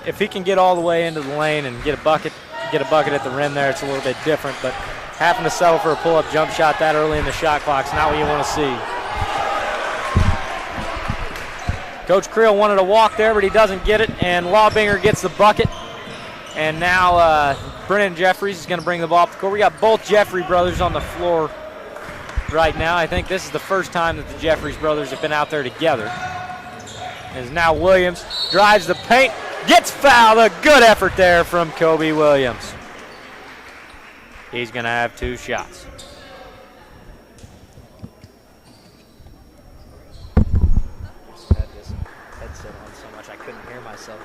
If he can get all the way into the lane and get a bucket at the rim there, it's a little bit different, but having to settle for a pull-up jump shot that early in the shot clock is not what you want to see. Coach Creel wanted to walk there, but he doesn't get it, and Laubinger gets the bucket. And now Brennan Jeffries is going to bring the ball up the court. We got both Jeffrey brothers on the floor right now. I think this is the first time that the Jeffries brothers have been out there together. As now Williams drives the paint, gets fouled. A good effort there from Kobe Williams. He's going to have two shots. Just had this headset on so much I couldn't hear myself.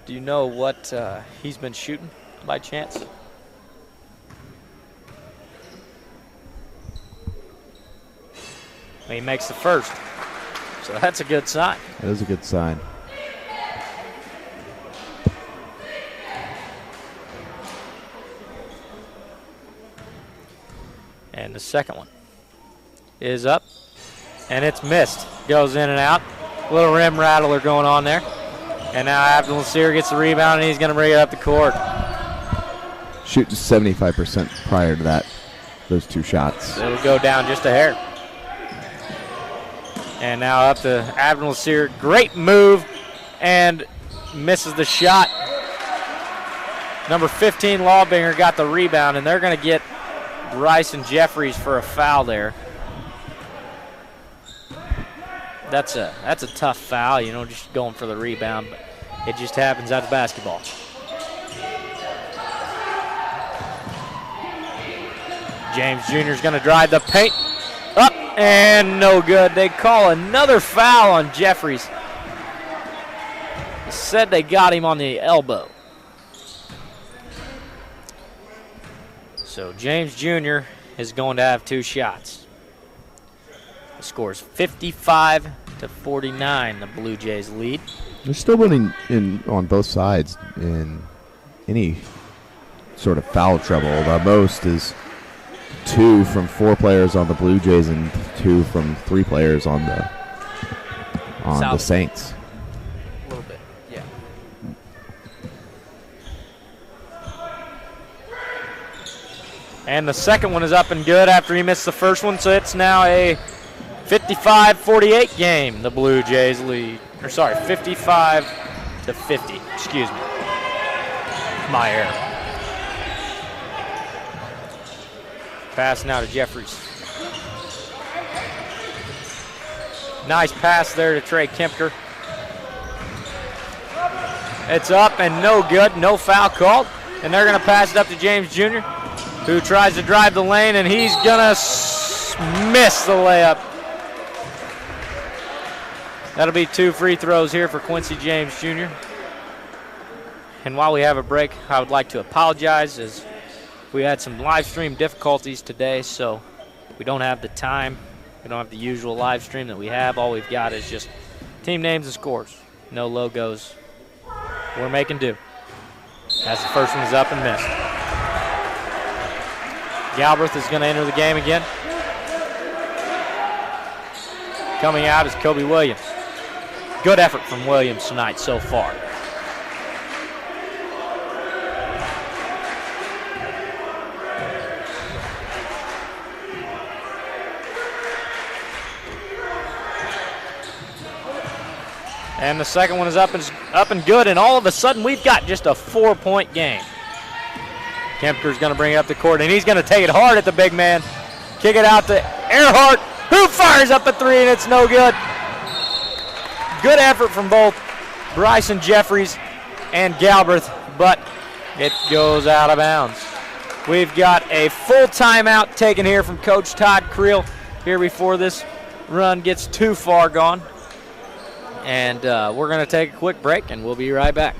Do you know what he's been shooting by chance? He makes the first, so that's a good sign. That is a good sign. And the second one is up, and it's missed. Goes in and out. Little rim rattler going on there. And now Abdul Nasir gets the rebound, and he's going to bring it up the court. Shooting 75% prior to that, those two shots. It'll go down just a hair. And now up to Abdul Nasir. Great move, and misses the shot. Number 15, Laubinger, got the rebound, and they're going to get Bryson Jeffries for a foul there. That's a tough foul, just going for the rebound, but it just happens out of basketball. James Jr. is going to drive the paint up, and no good. They call another foul on Jeffries. Said they got him on the elbow. So James Jr. is going to have two shots. The score is 55-49. The Blue Jays lead. They're still winning on both sides in any sort of foul trouble. The most is 2 from 4 players on the Blue Jays and 2 from 3 players on the Saints. A little bit, yeah. And the second one is up and good after he missed the first one, so it's now a 55-48 game. The Blue Jays lead. 55-50. Excuse me. My error. Pass now to Jeffries. Nice pass there to Trey Kempker. It's up and no good. No foul called. And they're going to pass it up to James Jr., who tries to drive the lane, and he's going to miss the layup. That'll be 2 free throws here for Quincy James Jr. And while we have a break, I would like to apologize, as we had some live stream difficulties today, so we don't have the time We don't have the usual live stream that we have. All we've got is just team names and scores. No logos. We're making do. As the first one is up and missed. Galbraith is going to enter the game again. Coming out is Kobe Williams. Good effort from Williams tonight so far. And the second one is up and good, and all of a sudden we've got just a 4-point game. Kempker's going to bring it up the court, and he's going to take it hard at the big man. Kick it out to Earhart, who fires up a three, and it's no good. Good effort from both Bryson Jeffries and Galbraith, but it goes out of bounds. We've got a full timeout taken here from Coach Todd Creel here before this run gets too far gone. And we're going to take a quick break, and we'll be right back.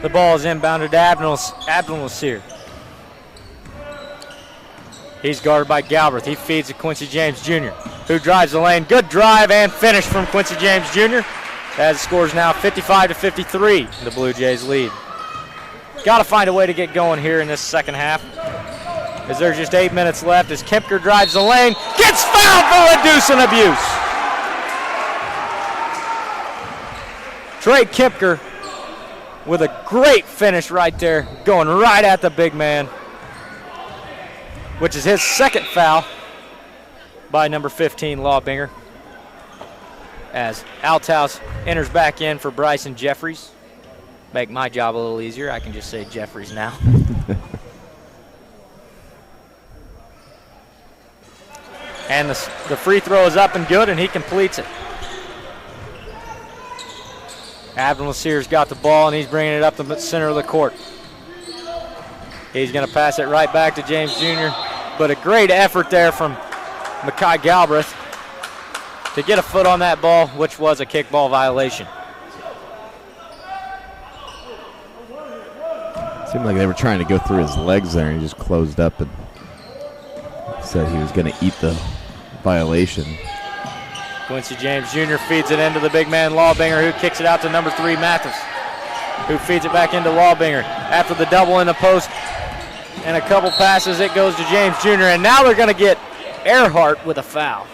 The ball is inbounded to Abdul Nasir. He's guarded by Galbraith. He feeds to Quincy James Jr., who drives the lane. Good drive and finish from Quincy James Jr. As the score is now 55-53. The Blue Jays lead. Got to find a way to get going here in this second half, as there's just 8 minutes left as Kempker drives the lane. Gets fouled for a deuce and abuse. Trey Kempker with a great finish right there, going right at the big man, which is his second foul by number 15, Lawbinger, as Althouse enters back in for Bryson Jeffries. Make my job a little easier, I can just say Jeffries now. And the free throw is up and good, and he completes it. Abdul Nasir's got the ball, and he's bringing it up the center of the court. He's going to pass it right back to James Jr., but a great effort there from Mekhi Galbraith to get a foot on that ball, which was a kickball violation. Seemed like they were trying to go through his legs there, and he just closed up and said he was going to eat the violation. Quincy James Jr. feeds it into the big man Lawbinger, who kicks it out to number 3, Mathis, who feeds it back into Lawbinger. After the double in the post and a couple passes, it goes to James Jr., and now they're going to get Earhart with a foul.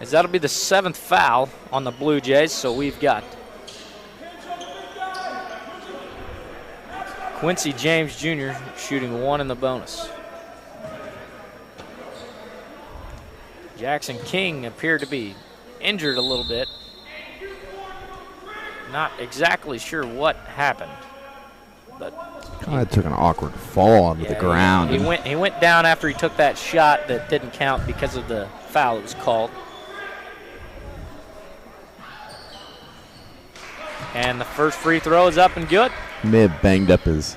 As that'll be the 7th foul on the Blue Jays, so we've got Quincy James Jr. shooting 1 in the bonus. Jackson King appeared to be injured a little bit. Not exactly sure what happened, but Kind of took an awkward fall onto the ground. He went down after he took that shot that didn't count because of the foul that was called. And the first free throw is up and good. He may have banged up his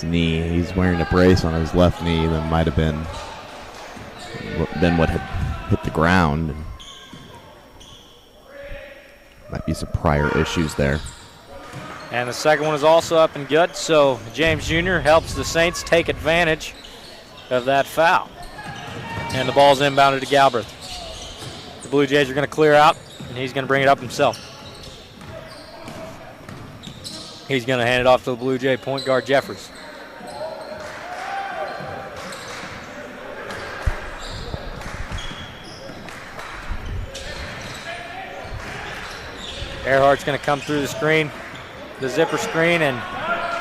knee. He's wearing a brace on his left knee that might have been what had hit the ground. Might be some prior issues there. And the second one is also up and good, so James Jr. helps the Saints take advantage of that foul. And the ball's inbounded to Galbraith. The Blue Jays are going to clear out, and he's going to bring it up himself. He's going to hand it off to the Blue Jay point guard, Jeffries. Earhart's going to come through the screen, the zipper screen, and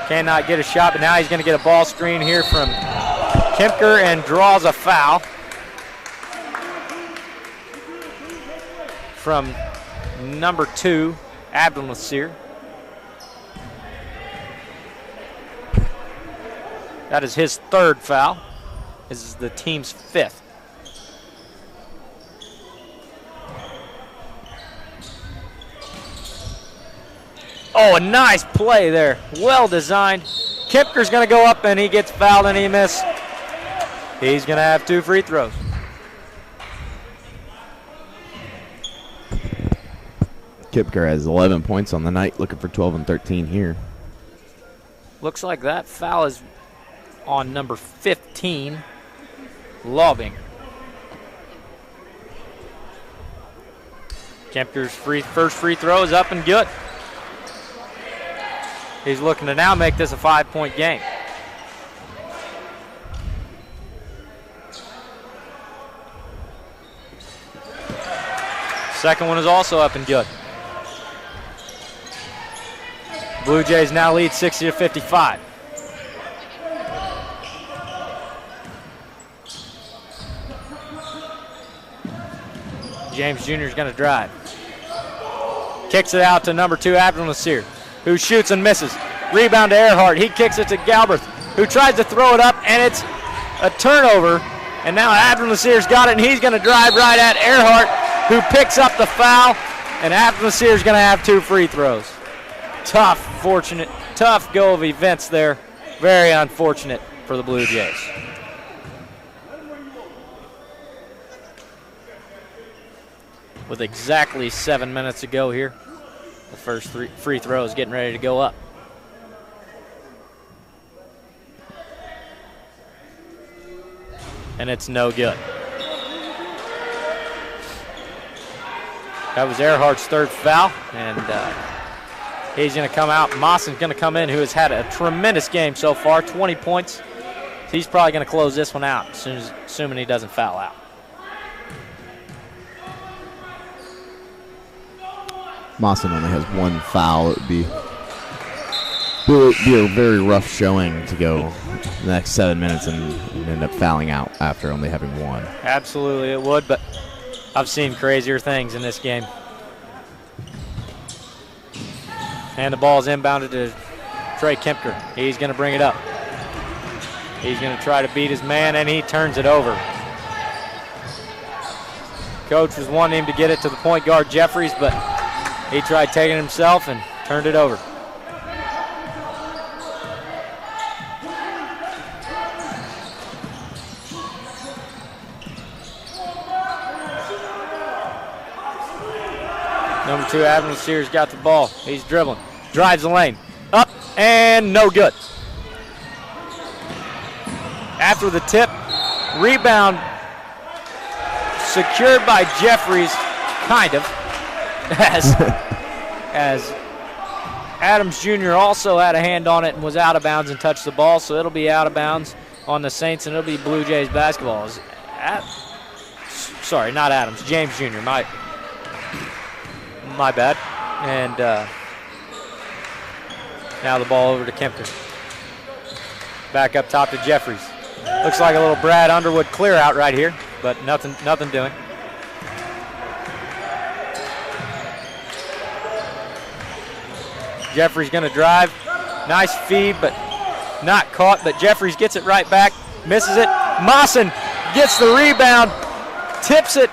cannot get a shot, but now he's going to get a ball screen here from Kempker and draws a foul from number 2, Abdul Nasir. That is his third foul. This is the team's 5th. Oh, a nice play there. Well designed. Kipker's going to go up, and he gets fouled, and he missed. He's going to have 2 free throws. Kipker has 11 points on the night, looking for 12 and 13 here. Looks like that foul is on number 15, Laubinger. Kempker's first free throw is up and good. He's looking to now make this a 5-point game. Second one is also up and good. Blue Jays now lead 60-55. James Jr. is going to drive. Kicks it out to number 2, Abdul Nasir, who shoots and misses. Rebound to Earhart. He kicks it to Galbraith, who tries to throw it up, and it's a turnover. And now Abdul Nasir's got it, and he's going to drive right at Earhart, who picks up the foul, and Abdul Nasir's going to have 2 free throws. Tough go of events there. Very unfortunate for the Blue Jays. With exactly 7 minutes to go here, the first free throw is getting ready to go up. And it's no good. That was Earhart's third foul, and he's going to come out. Mawson's going to come in, who has had a tremendous game so far, 20 points. He's probably going to close this one out, assuming he doesn't foul out. Mawson only has 1 foul. It would be a very rough showing to go the next 7 minutes and end up fouling out after only having 1. Absolutely it would, but I've seen crazier things in this game. And the ball is inbounded to Trey Kempker. He's going to bring it up. He's going to try to beat his man, and he turns it over. Coach was wanting him to get it to the point guard, Jeffries, but he tried taking it himself and turned it over. Number 2, Abdul Nasir's got the ball. He's dribbling. Drives the lane. Up and no good. After the tip, rebound secured by Jeffries, kind of, as Adams Jr. also had a hand on it and was out of bounds and touched the ball, so it'll be out of bounds on the Saints, and it'll be Blue Jays basketball. Sorry, not Adams, James Jr. My bad. And now the ball over to Kempker. Back up top to Jeffries. Looks like a little Brad Underwood clear out right here, but nothing doing. Jeffries going to drive. Nice feed, but not caught. But Jeffries gets it right back, misses it. Mawson gets the rebound, tips it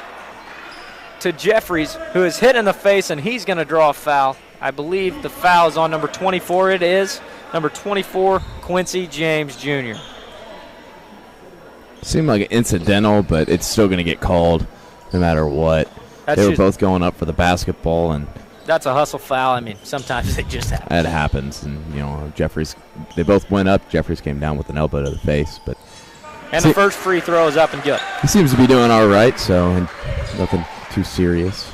to Jeffries, who is hit in the face, and he's going to draw a foul I believe the foul is on number 24. It is number 24, Quincy James Jr. Seemed like an incidental, but it's still going to get called no matter what. They were both going up for the basketball, and that's a hustle foul. I mean, sometimes it just happens. It happens, and Jeffries. They both went up. Jeffries came down with an elbow to the face, but. And the first free throw is up and good. He seems to be doing all right, so nothing too serious.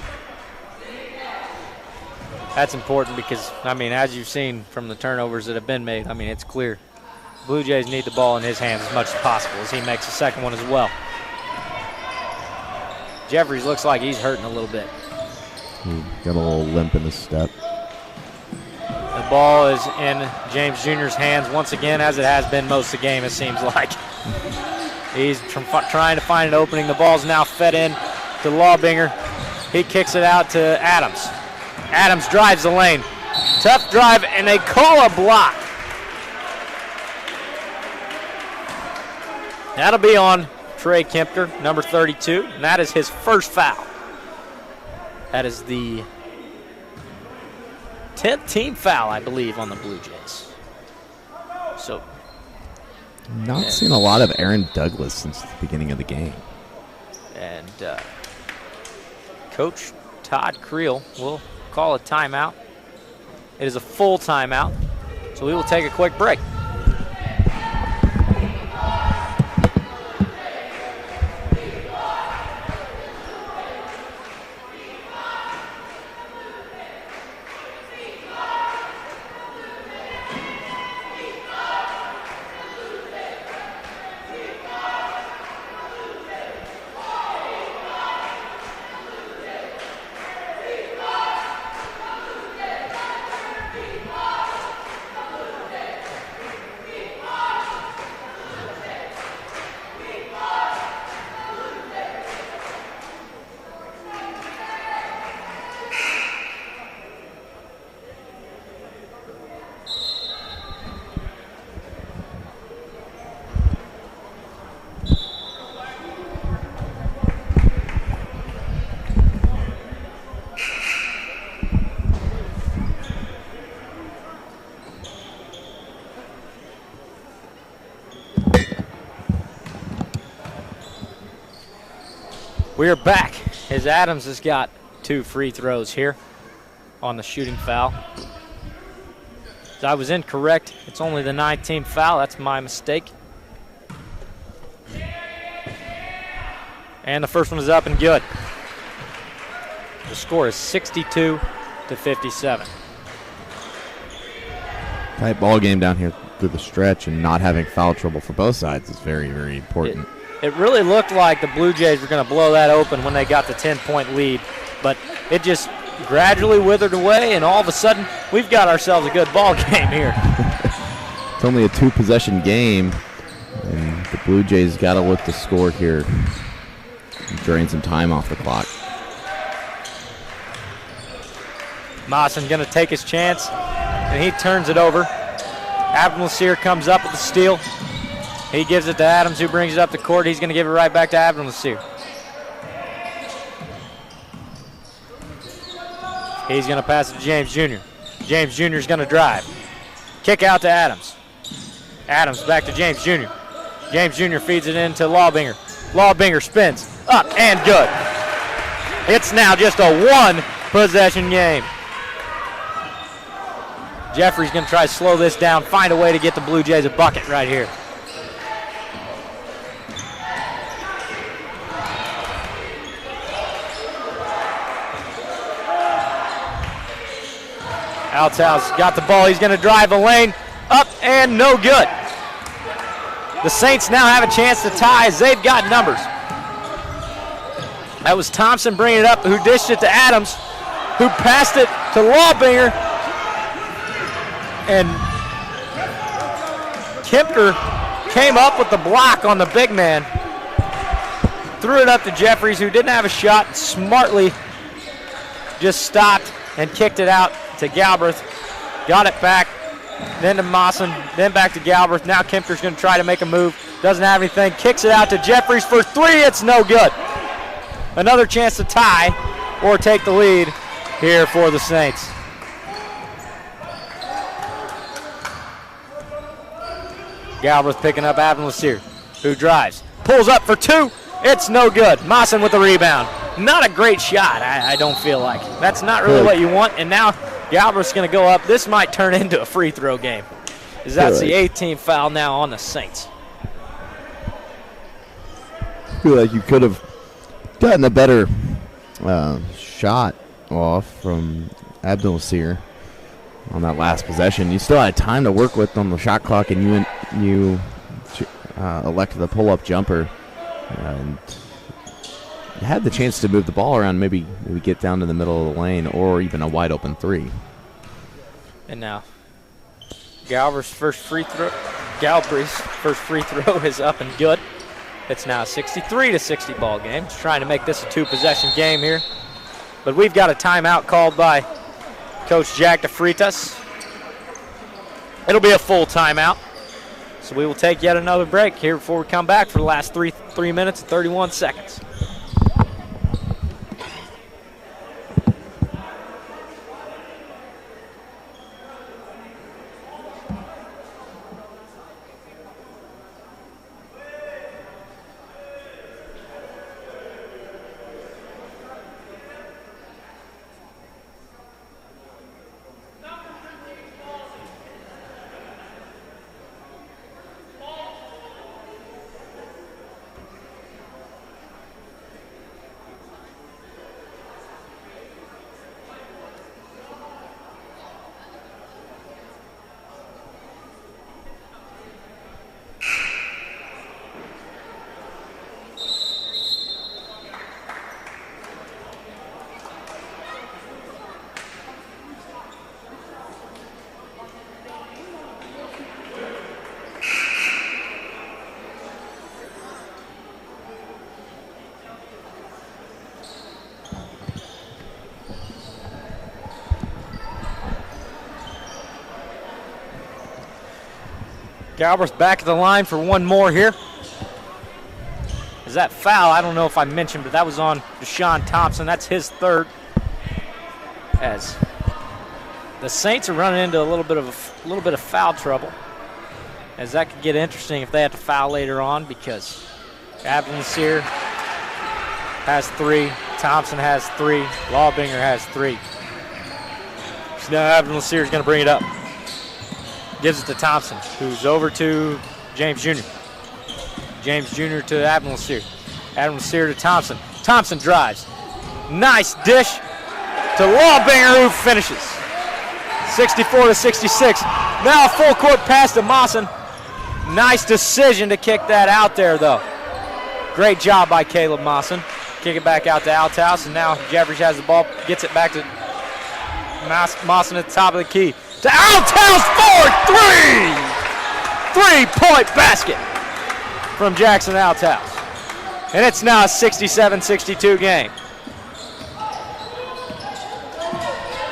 That's important because, I mean, as you've seen from the turnovers that have been made, I mean, it's clear. Blue Jays need the ball in his hands as much as possible as he makes the second one as well. Jeffries looks like he's hurting a little bit. He got a little limp in his step. The ball is in James Jr.'s hands once again, as it has been most of the game, it seems like. He's trying to find an opening. The ball's now fed in to Lawbinger. He kicks it out to Adams. Adams drives the lane. Tough drive, and they call a block. That'll be on Trey Kempker, number 32, and that is his first foul. That is the 10th team foul, I believe, on the Blue Jays. So, not seen a lot of Aaron Douglas since the beginning of the game. And Coach Todd Creel will call a timeout. It is a full timeout, so we will take a quick break. We are back as Adams has got 2 free throws here on the shooting foul. So I was incorrect. It's only the 9th team foul. That's my mistake. And the first one is up and good. The score is 62-57. Tight ball game down here through the stretch, and not having foul trouble for both sides is very, very important. It really looked like the Blue Jays were going to blow that open when they got the 10-point lead, but it just gradually withered away, and all of a sudden, we've got ourselves a good ball game here. It's only a 2-possession game, and the Blue Jays got to look to score here and drain some time off the clock. Mawson going to take his chance, and he turns it over. Abdel-Nasir comes up with the steal. He gives it to Adams, who brings it up the court. He's going to give it right back to Abdel-Nasir. He's going to pass it to James Jr. James Jr. is going to drive. Kick out to Adams. Adams back to James Jr. James Jr. feeds it in to Lawbinger. Lawbinger spins up and good. It's now just a 1-possession game. Jeffrey's going to try to slow this down, find a way to get the Blue Jays a bucket right here. Altau's got the ball. He's going to drive the lane up and no good. The Saints now have a chance to tie as they've got numbers. That was Thompson bringing it up, who dished it to Adams, who passed it to Lawbinger. And Kempker came up with the block on the big man. Threw it up to Jeffries, who didn't have a shot, smartly just stopped and kicked it out to Galbraith. Got it back, then to Mawson, then back to Galbraith. Now Kempker's going to try to make a move. Doesn't have anything. Kicks it out to Jeffries for 3. It's no good. Another chance to tie or take the lead here for the Saints. Galbraith picking up Abner Lassier, who drives. Pulls up for two. It's no good. Mawson with the rebound. Not a great shot, I don't feel like. That's not really what you want. And now Galbraith's going to go up. This might turn into a free throw game, as that's the 18th foul now on the Saints. I feel like you could have gotten a better shot off from Abdul Nasir on that last possession. You still had time to work with on the shot clock, and you elected the pull-up jumper. And you had the chance to move the ball around, maybe get down to the middle of the lane, or even a wide-open three. And now Galbraith's first free throw is up and good. It's now a 63-60 ball game. Just trying to make this a two-possession game here. But we've got a timeout called by Coach Jack DeFreitas. It'll be a full timeout. So we will take yet another break here before we come back for the last 3 minutes and 31 seconds. Galbraith back at the line for one more here. Is that foul? I don't know if I mentioned, but that was on Deshaun Thompson. That's his third. As the Saints are running into a little bit of foul trouble, as that could get interesting if they have to foul later on, because Abdul Nasir has 3, Thompson has 3, Lawbinger has 3. So now Abdul Nasir is going to bring it up. Gives it to Thompson, who's over to James Jr. James Jr. to Abdul Nasir. Abdul Nasir to Thompson. Thompson drives. Nice dish to Lawbinger, who finishes. 64-66. Now a full court pass to Mawson. Nice decision to kick that out there, though. Great job by Caleb Mawson. Kick it back out to Althouse, and now Jeffries has the ball, gets it back to Mawson at the top of the key. To Althouse for 3! 3-point basket from Jackson Althouse. And it's now a 67-62 game.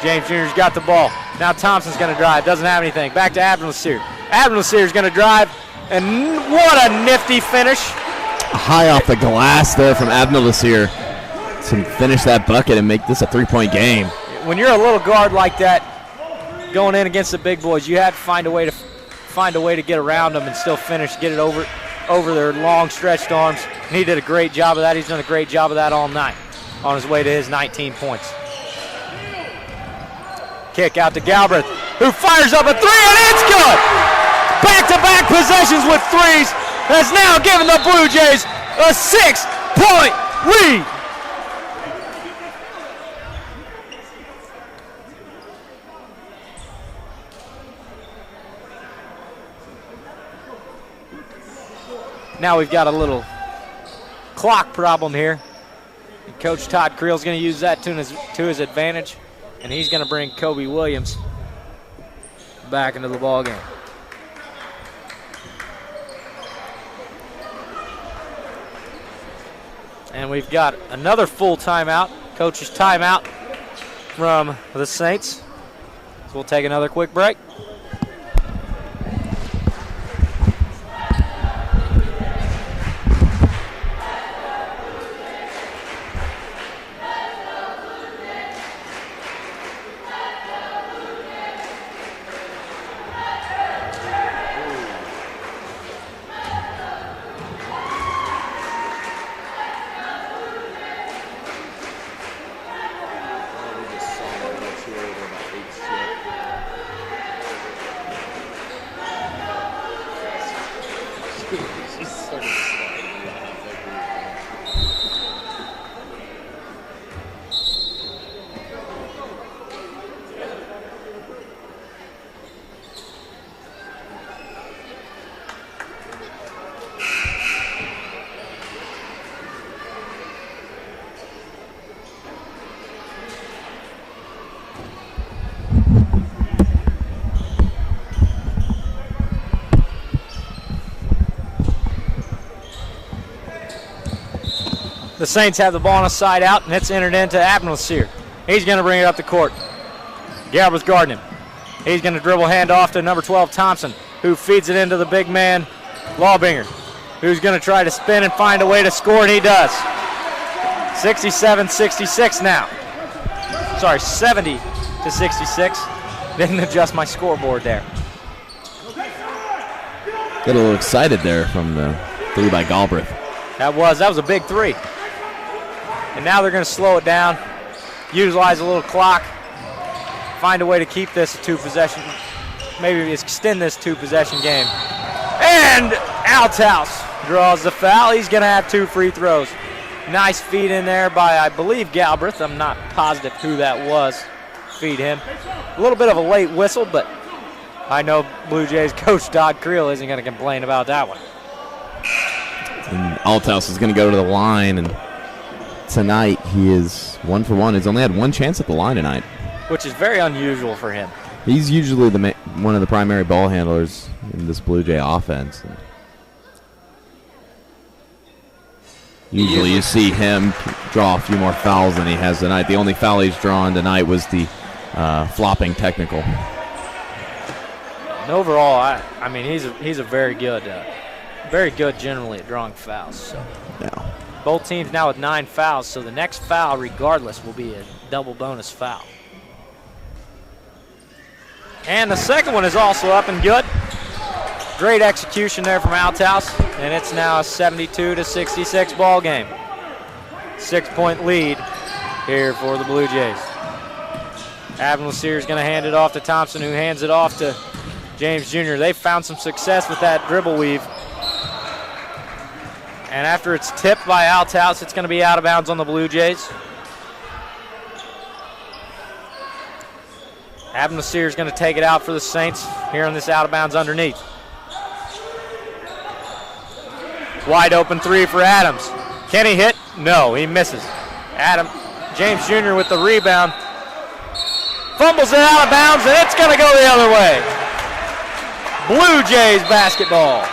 James Jr.'s got the ball. Now Thompson's going to drive. Doesn't have anything. Back to Abdul Nasir. Abdul Nasir's going to drive. And what a nifty finish. High off the glass there from Abdul Nasir to finish that bucket and make this a 3-point game. When you're a little guard like that, going in against the big boys, you have to find a way to get around them and still finish, get it over their long stretched arms. And he did a great job of that. He's done a great job of that all night on his way to his 19 points. Kick out to Galbraith, who fires up a 3, and it's good! Back-to-back possessions with threes has now given the Blue Jays a 6-point lead. Now we've got a little clock problem here. And Coach Todd Creel's going to use that to his advantage, and he's going to bring Kobe Williams back into the ball game. And we've got another full timeout, coach's timeout from the Saints. So we'll take another quick break. The Saints have the ball on a side out, and it's entered into Abnelseer. He's going to bring it up the court. Galbraith's guarding him. He's going to dribble handoff to number 12, Thompson, who feeds it into the big man, Lawbinger, who's going to try to spin and find a way to score, and he does. 67-66 now. Sorry, 70-66. Didn't adjust my scoreboard there. Got a little excited there from the three by Galbraith. That was a big three. And now they're going to slow it down, utilize a little clock, find a way to keep this a two-possession, maybe extend this two-possession game. And Althouse draws the foul. He's going to have 2 free throws. Nice feed in there by, I believe, Galbraith. I'm not positive who that was. Feed him. A little bit of a late whistle, but I know Blue Jays coach Todd Creel isn't going to complain about that one. And Althouse is going to go to the line, and tonight he is 1 for 1. He's only had 1 chance at the line tonight, which is very unusual for him. He's usually one of the primary ball handlers in this Blue Jay offense. Usually you see him draw a few more fouls than he has tonight. The only foul he's drawn tonight was the flopping technical. And overall, I mean, he's a very good generally at drawing fouls. So. Yeah. Both teams now with 9 fouls, so the next foul, regardless, will be a double bonus foul. And the second one is also up and good. Great execution there from Althouse, and it's now a 72-66 ball game. 6-point lead here for the Blue Jays. Abnelseer is going to hand it off to Thompson, who hands it off to James Jr. They found some success with that dribble weave. And after it's tipped by Althouse, it's going to be out of bounds on the Blue Jays. Abnelseer is going to take it out for the Saints here on this out of bounds underneath. Wide open 3 for Adams. Can he hit? No, he misses. James Jr. with the rebound. Fumbles it out of bounds, and it's going to go the other way. Blue Jays basketball.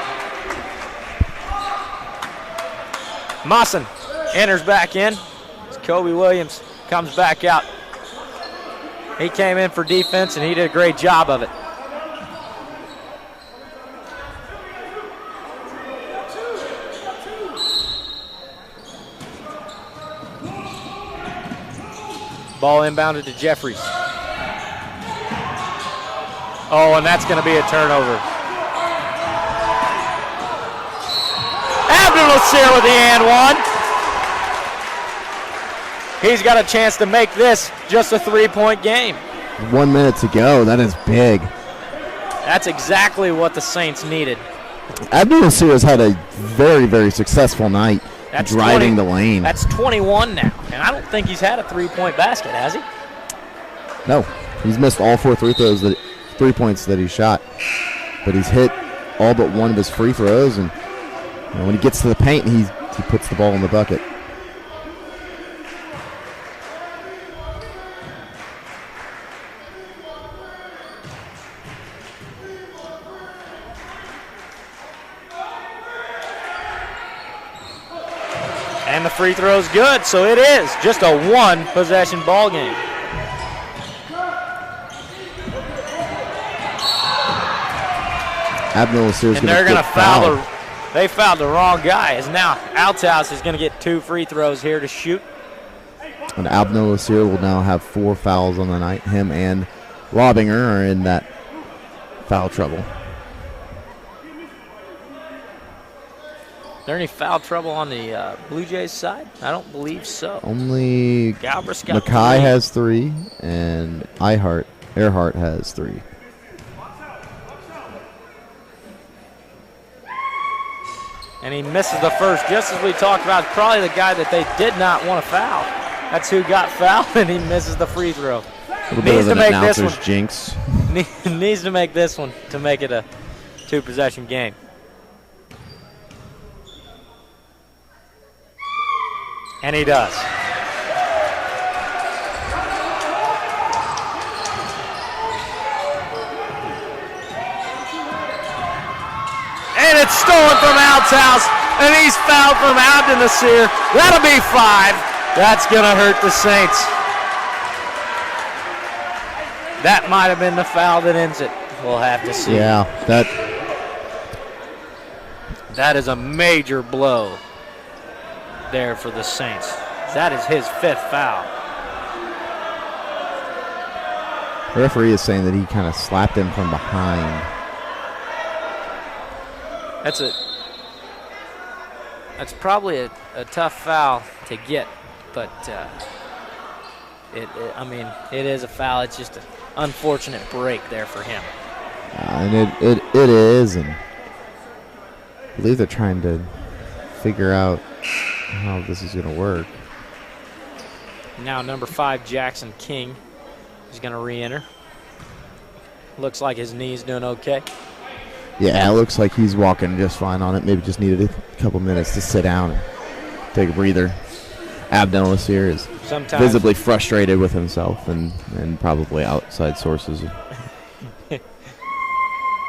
Mawson enters back in. Kobe Williams comes back out. He came in for defense, and he did a great job of it. Ball inbounded to Jeffries. Oh, and that's going to be a turnover. Abdul-Nasir with the and one. He's got a chance to make this just a 3-point game. 1 minute to go. That is big. That's exactly what the Saints needed. Abdul-Nasir has had a very, very successful night driving the lane. That's 21 now, and I don't think he's had a 3-point basket, has he? No. He's missed all 4 3 points that he shot. But he's hit all but one of his free throws, and when he gets to the paint, he puts the ball in the bucket. And the free throw's good, so it is just a 1-possession ball game. Abdul-Nasir's and they're going to foul. They fouled the wrong guy. As now Althouse is going to get 2 free throws here to shoot. And Abdul-Nasir will now have 4 fouls on the night. Him and Lawbinger are in that foul trouble. Is there any foul trouble on the Blue Jays side? I don't believe so. Only Galbraith's got Mackay 3. has 3, and Earhart has 3. And he misses the first, just as we talked about, probably the guy that they did not want to foul. That's who got fouled, and he misses the free throw. A little bit of an announcer's jinx. Needs to make this one to make it a 2-possession game. And he does. And it's stolen from Althouse. And he's fouled from Abdel-Nasir. That'll be 5. That's going to hurt the Saints. That might have been the foul that ends it. We'll have to see. Yeah, that is a major blow there for the Saints. That is his 5th foul. the referee is saying that he kind of slapped him from behind. That's probably a tough foul to get, but it is a foul. It's just an unfortunate break there for him. And it is, and I believe they're trying to figure out how this is going to work. Now number 5, Jackson King, is going to re-enter. Looks like his knee's doing okay. Yeah, it looks like he's walking just fine on it. Maybe just needed a couple minutes to sit down and take a breather. Abdel-Nasir is visibly frustrated with himself and probably outside sources.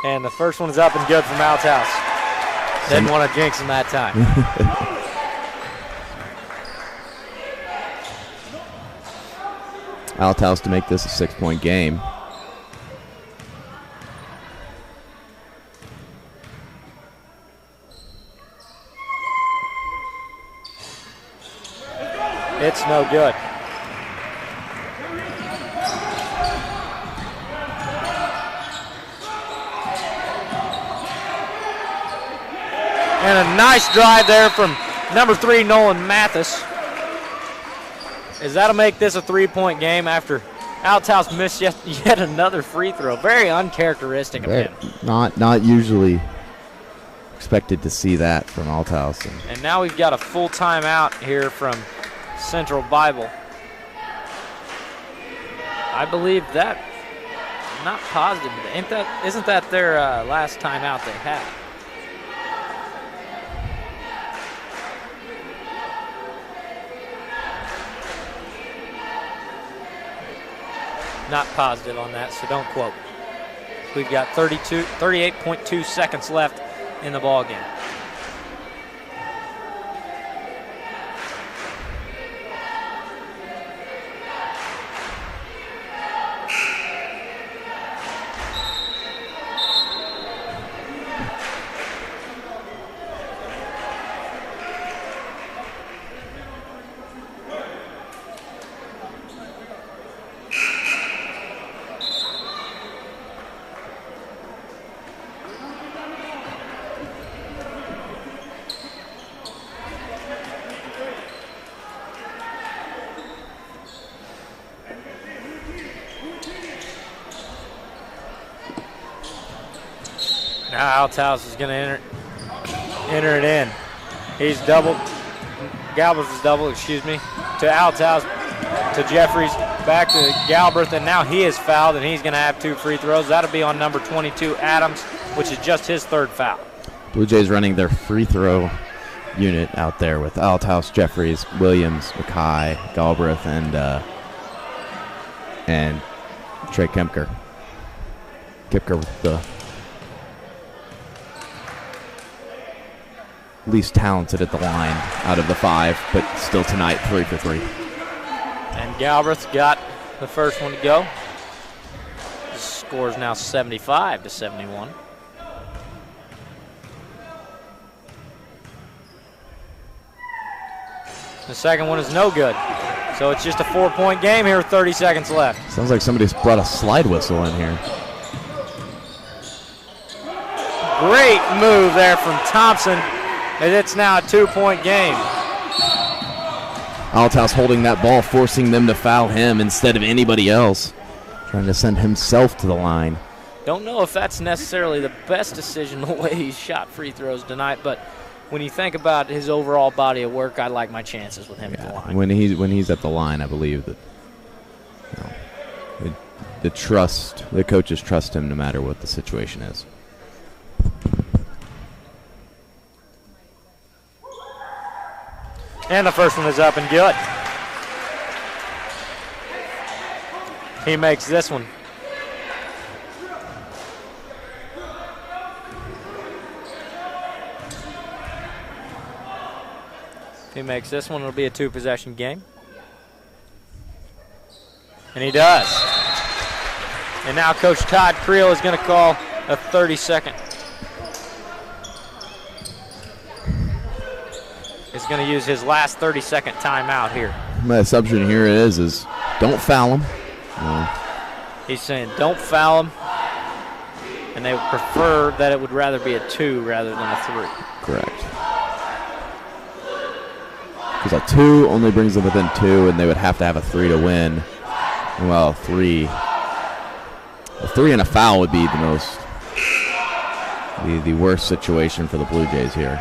And the first one is up and good from Althouse. Didn't want to jinx him that time. Althouse to make this a 6-point game. It's no good. And a nice drive there from number 3, Nolan Mathis. As that'll make this a 3-point game after Althouse missed yet another free throw. Very uncharacteristic of him. Not usually expected to see that from Althouse. And now we've got a full timeout here from Central Bible. I believe that, not positive, isn't that their last timeout they had? Not positive on that, so don't quote. We've got 38.2 seconds left in the ball game. Now Althouse is going to enter it in. He's doubled. Galbraith is doubled, excuse me. To Althouse, to Jeffries, back to Galbraith, and now he is fouled, and he's going to have 2 free throws. That'll be on number 22, Adams, which is just his 3rd foul. Blue Jays running their free throw unit out there with Althouse, Jeffries, Williams, Mackay, Galbraith, and Trey Kempker. Kempker with the least talented at the line out of the 5, but still tonight 3 for 3. And Galbraith got the first one to go. The score is now 75-71. The second one is no good. So it's just a 4-point game here with 30 seconds left. Sounds like somebody's brought a slide whistle in here. Great move there from Thompson. And it's now a 2-point game. Althouse holding that ball, forcing them to foul him instead of anybody else. Trying to send himself to the line. Don't know if that's necessarily the best decision the way he's shot free throws tonight, but when you think about his overall body of work, I like my chances with him at the line. When he's at the line, I believe that the coaches trust him no matter what the situation is. And the first one is up and good. He makes this one. he makes this one, it'll be a 2-possession game. And he does. And now Coach Todd Creel is going to call a 30-second. He's going to use his last 30-second timeout here. My assumption here is don't foul him. He's saying don't foul him, and they would prefer that it would rather be a 2 rather than a 3. Correct. Because a 2 only brings them within 2, and they would have to have a 3 to win. Well, a 3 and a foul would be the worst situation for the Blue Jays here.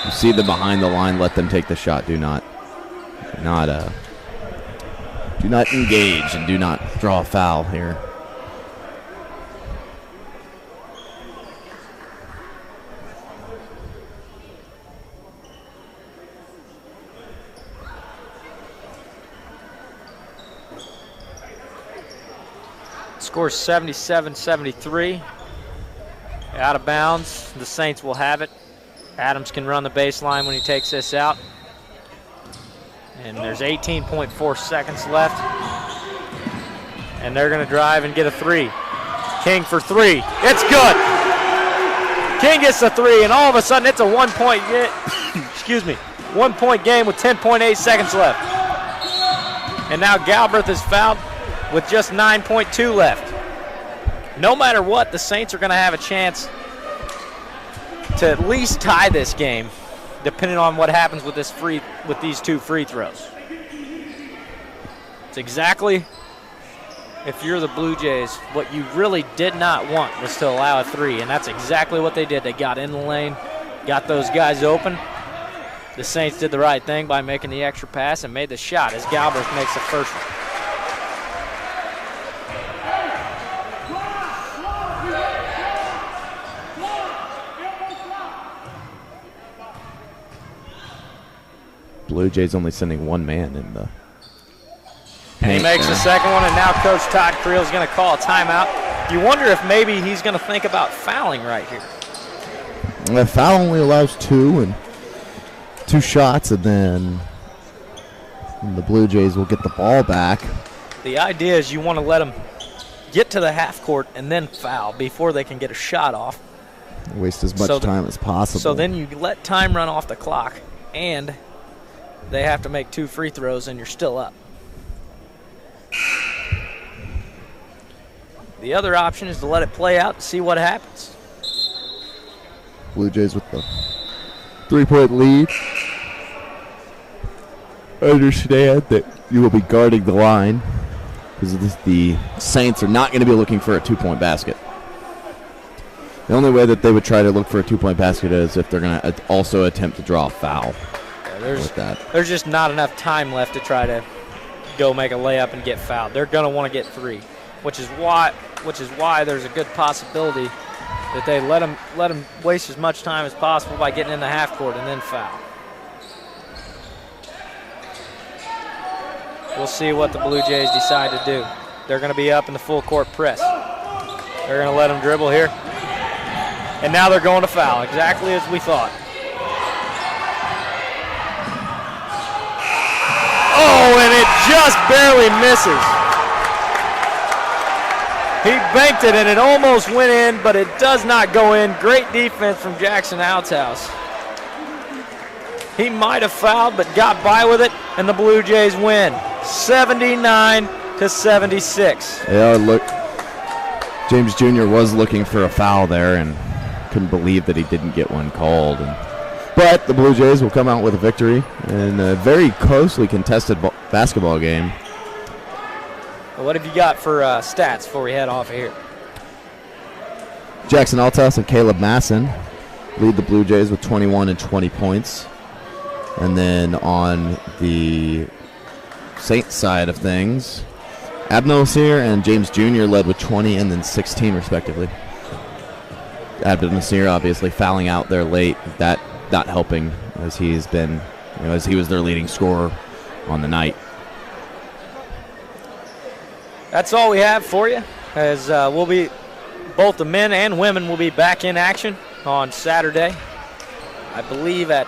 You see them behind the line, let them take the shot. Do not engage and do not draw a foul here. Score 77-73. Out of bounds. The Saints will have it. Adams can run the baseline when he takes this out. And there's 18.4 seconds left. And they're going to drive and get a 3. King for 3. It's good. King gets the 3, and all of a sudden it's a 1-point excuse me, 1-point game with 10.8 seconds left. And now Galbraith is fouled with just 9.2 left. No matter what, the Saints are going to have a chance to at least tie this game, depending on what happens with these 2 free throws. It's exactly, if you're the Blue Jays, what you really did not want was to allow a 3, and that's exactly what they did. They got in the lane, got those guys open. The Saints did the right thing by making the extra pass and made the shot as Galbraith makes the first one. Blue Jays only sending 1 man in the And he makes the second one, and now Coach Todd Creel is going to call a timeout. You wonder if maybe he's going to think about fouling right here. The foul only allows 2 and 2 shots, and then the Blue Jays will get the ball back. The idea is you want to let them get to the half court and then foul before they can get a shot off. Waste as much time as possible. So then you let time run off the clock, and they have to make 2 free throws, and you're still up. The other option is to let it play out and see what happens. Blue Jays with the 3-point lead. Understand that you will be guarding the line because the Saints are not going to be looking for a 2-point basket. The only way that they would try to look for a 2-point basket is if they're going to also attempt to draw a foul. There's just not enough time left to try to go make a layup and get fouled. They're going to want to get 3, which is why there's a good possibility that they let them waste as much time as possible by getting in the half court and then foul. We'll see what the Blue Jays decide to do. They're going to be up in the full court press. They're going to let them dribble here. And now they're going to foul, exactly as we thought. Oh, and it just barely misses. He banked it, and it almost went in, but it does not go in. Great defense from Jackson Outshouse. He might have fouled, but got by with it, and the Blue Jays win, 79-76. Yeah, look, James Jr. was looking for a foul there and couldn't believe that he didn't get one called. But the Blue Jays will come out with a victory in a very closely contested basketball game. Well, what have you got for stats before we head off of here? Jackson Altas and Caleb Masson lead the Blue Jays with 21 and 20 points. And then on the Saints side of things, Abdel Nasir and James Jr. led with 20 and then 16 respectively. Abdel Nasir obviously fouling out there late, that not helping as he's been, as he was their leading scorer on the night. That's all we have for you, as both the men and women will be back in action on Saturday, I believe at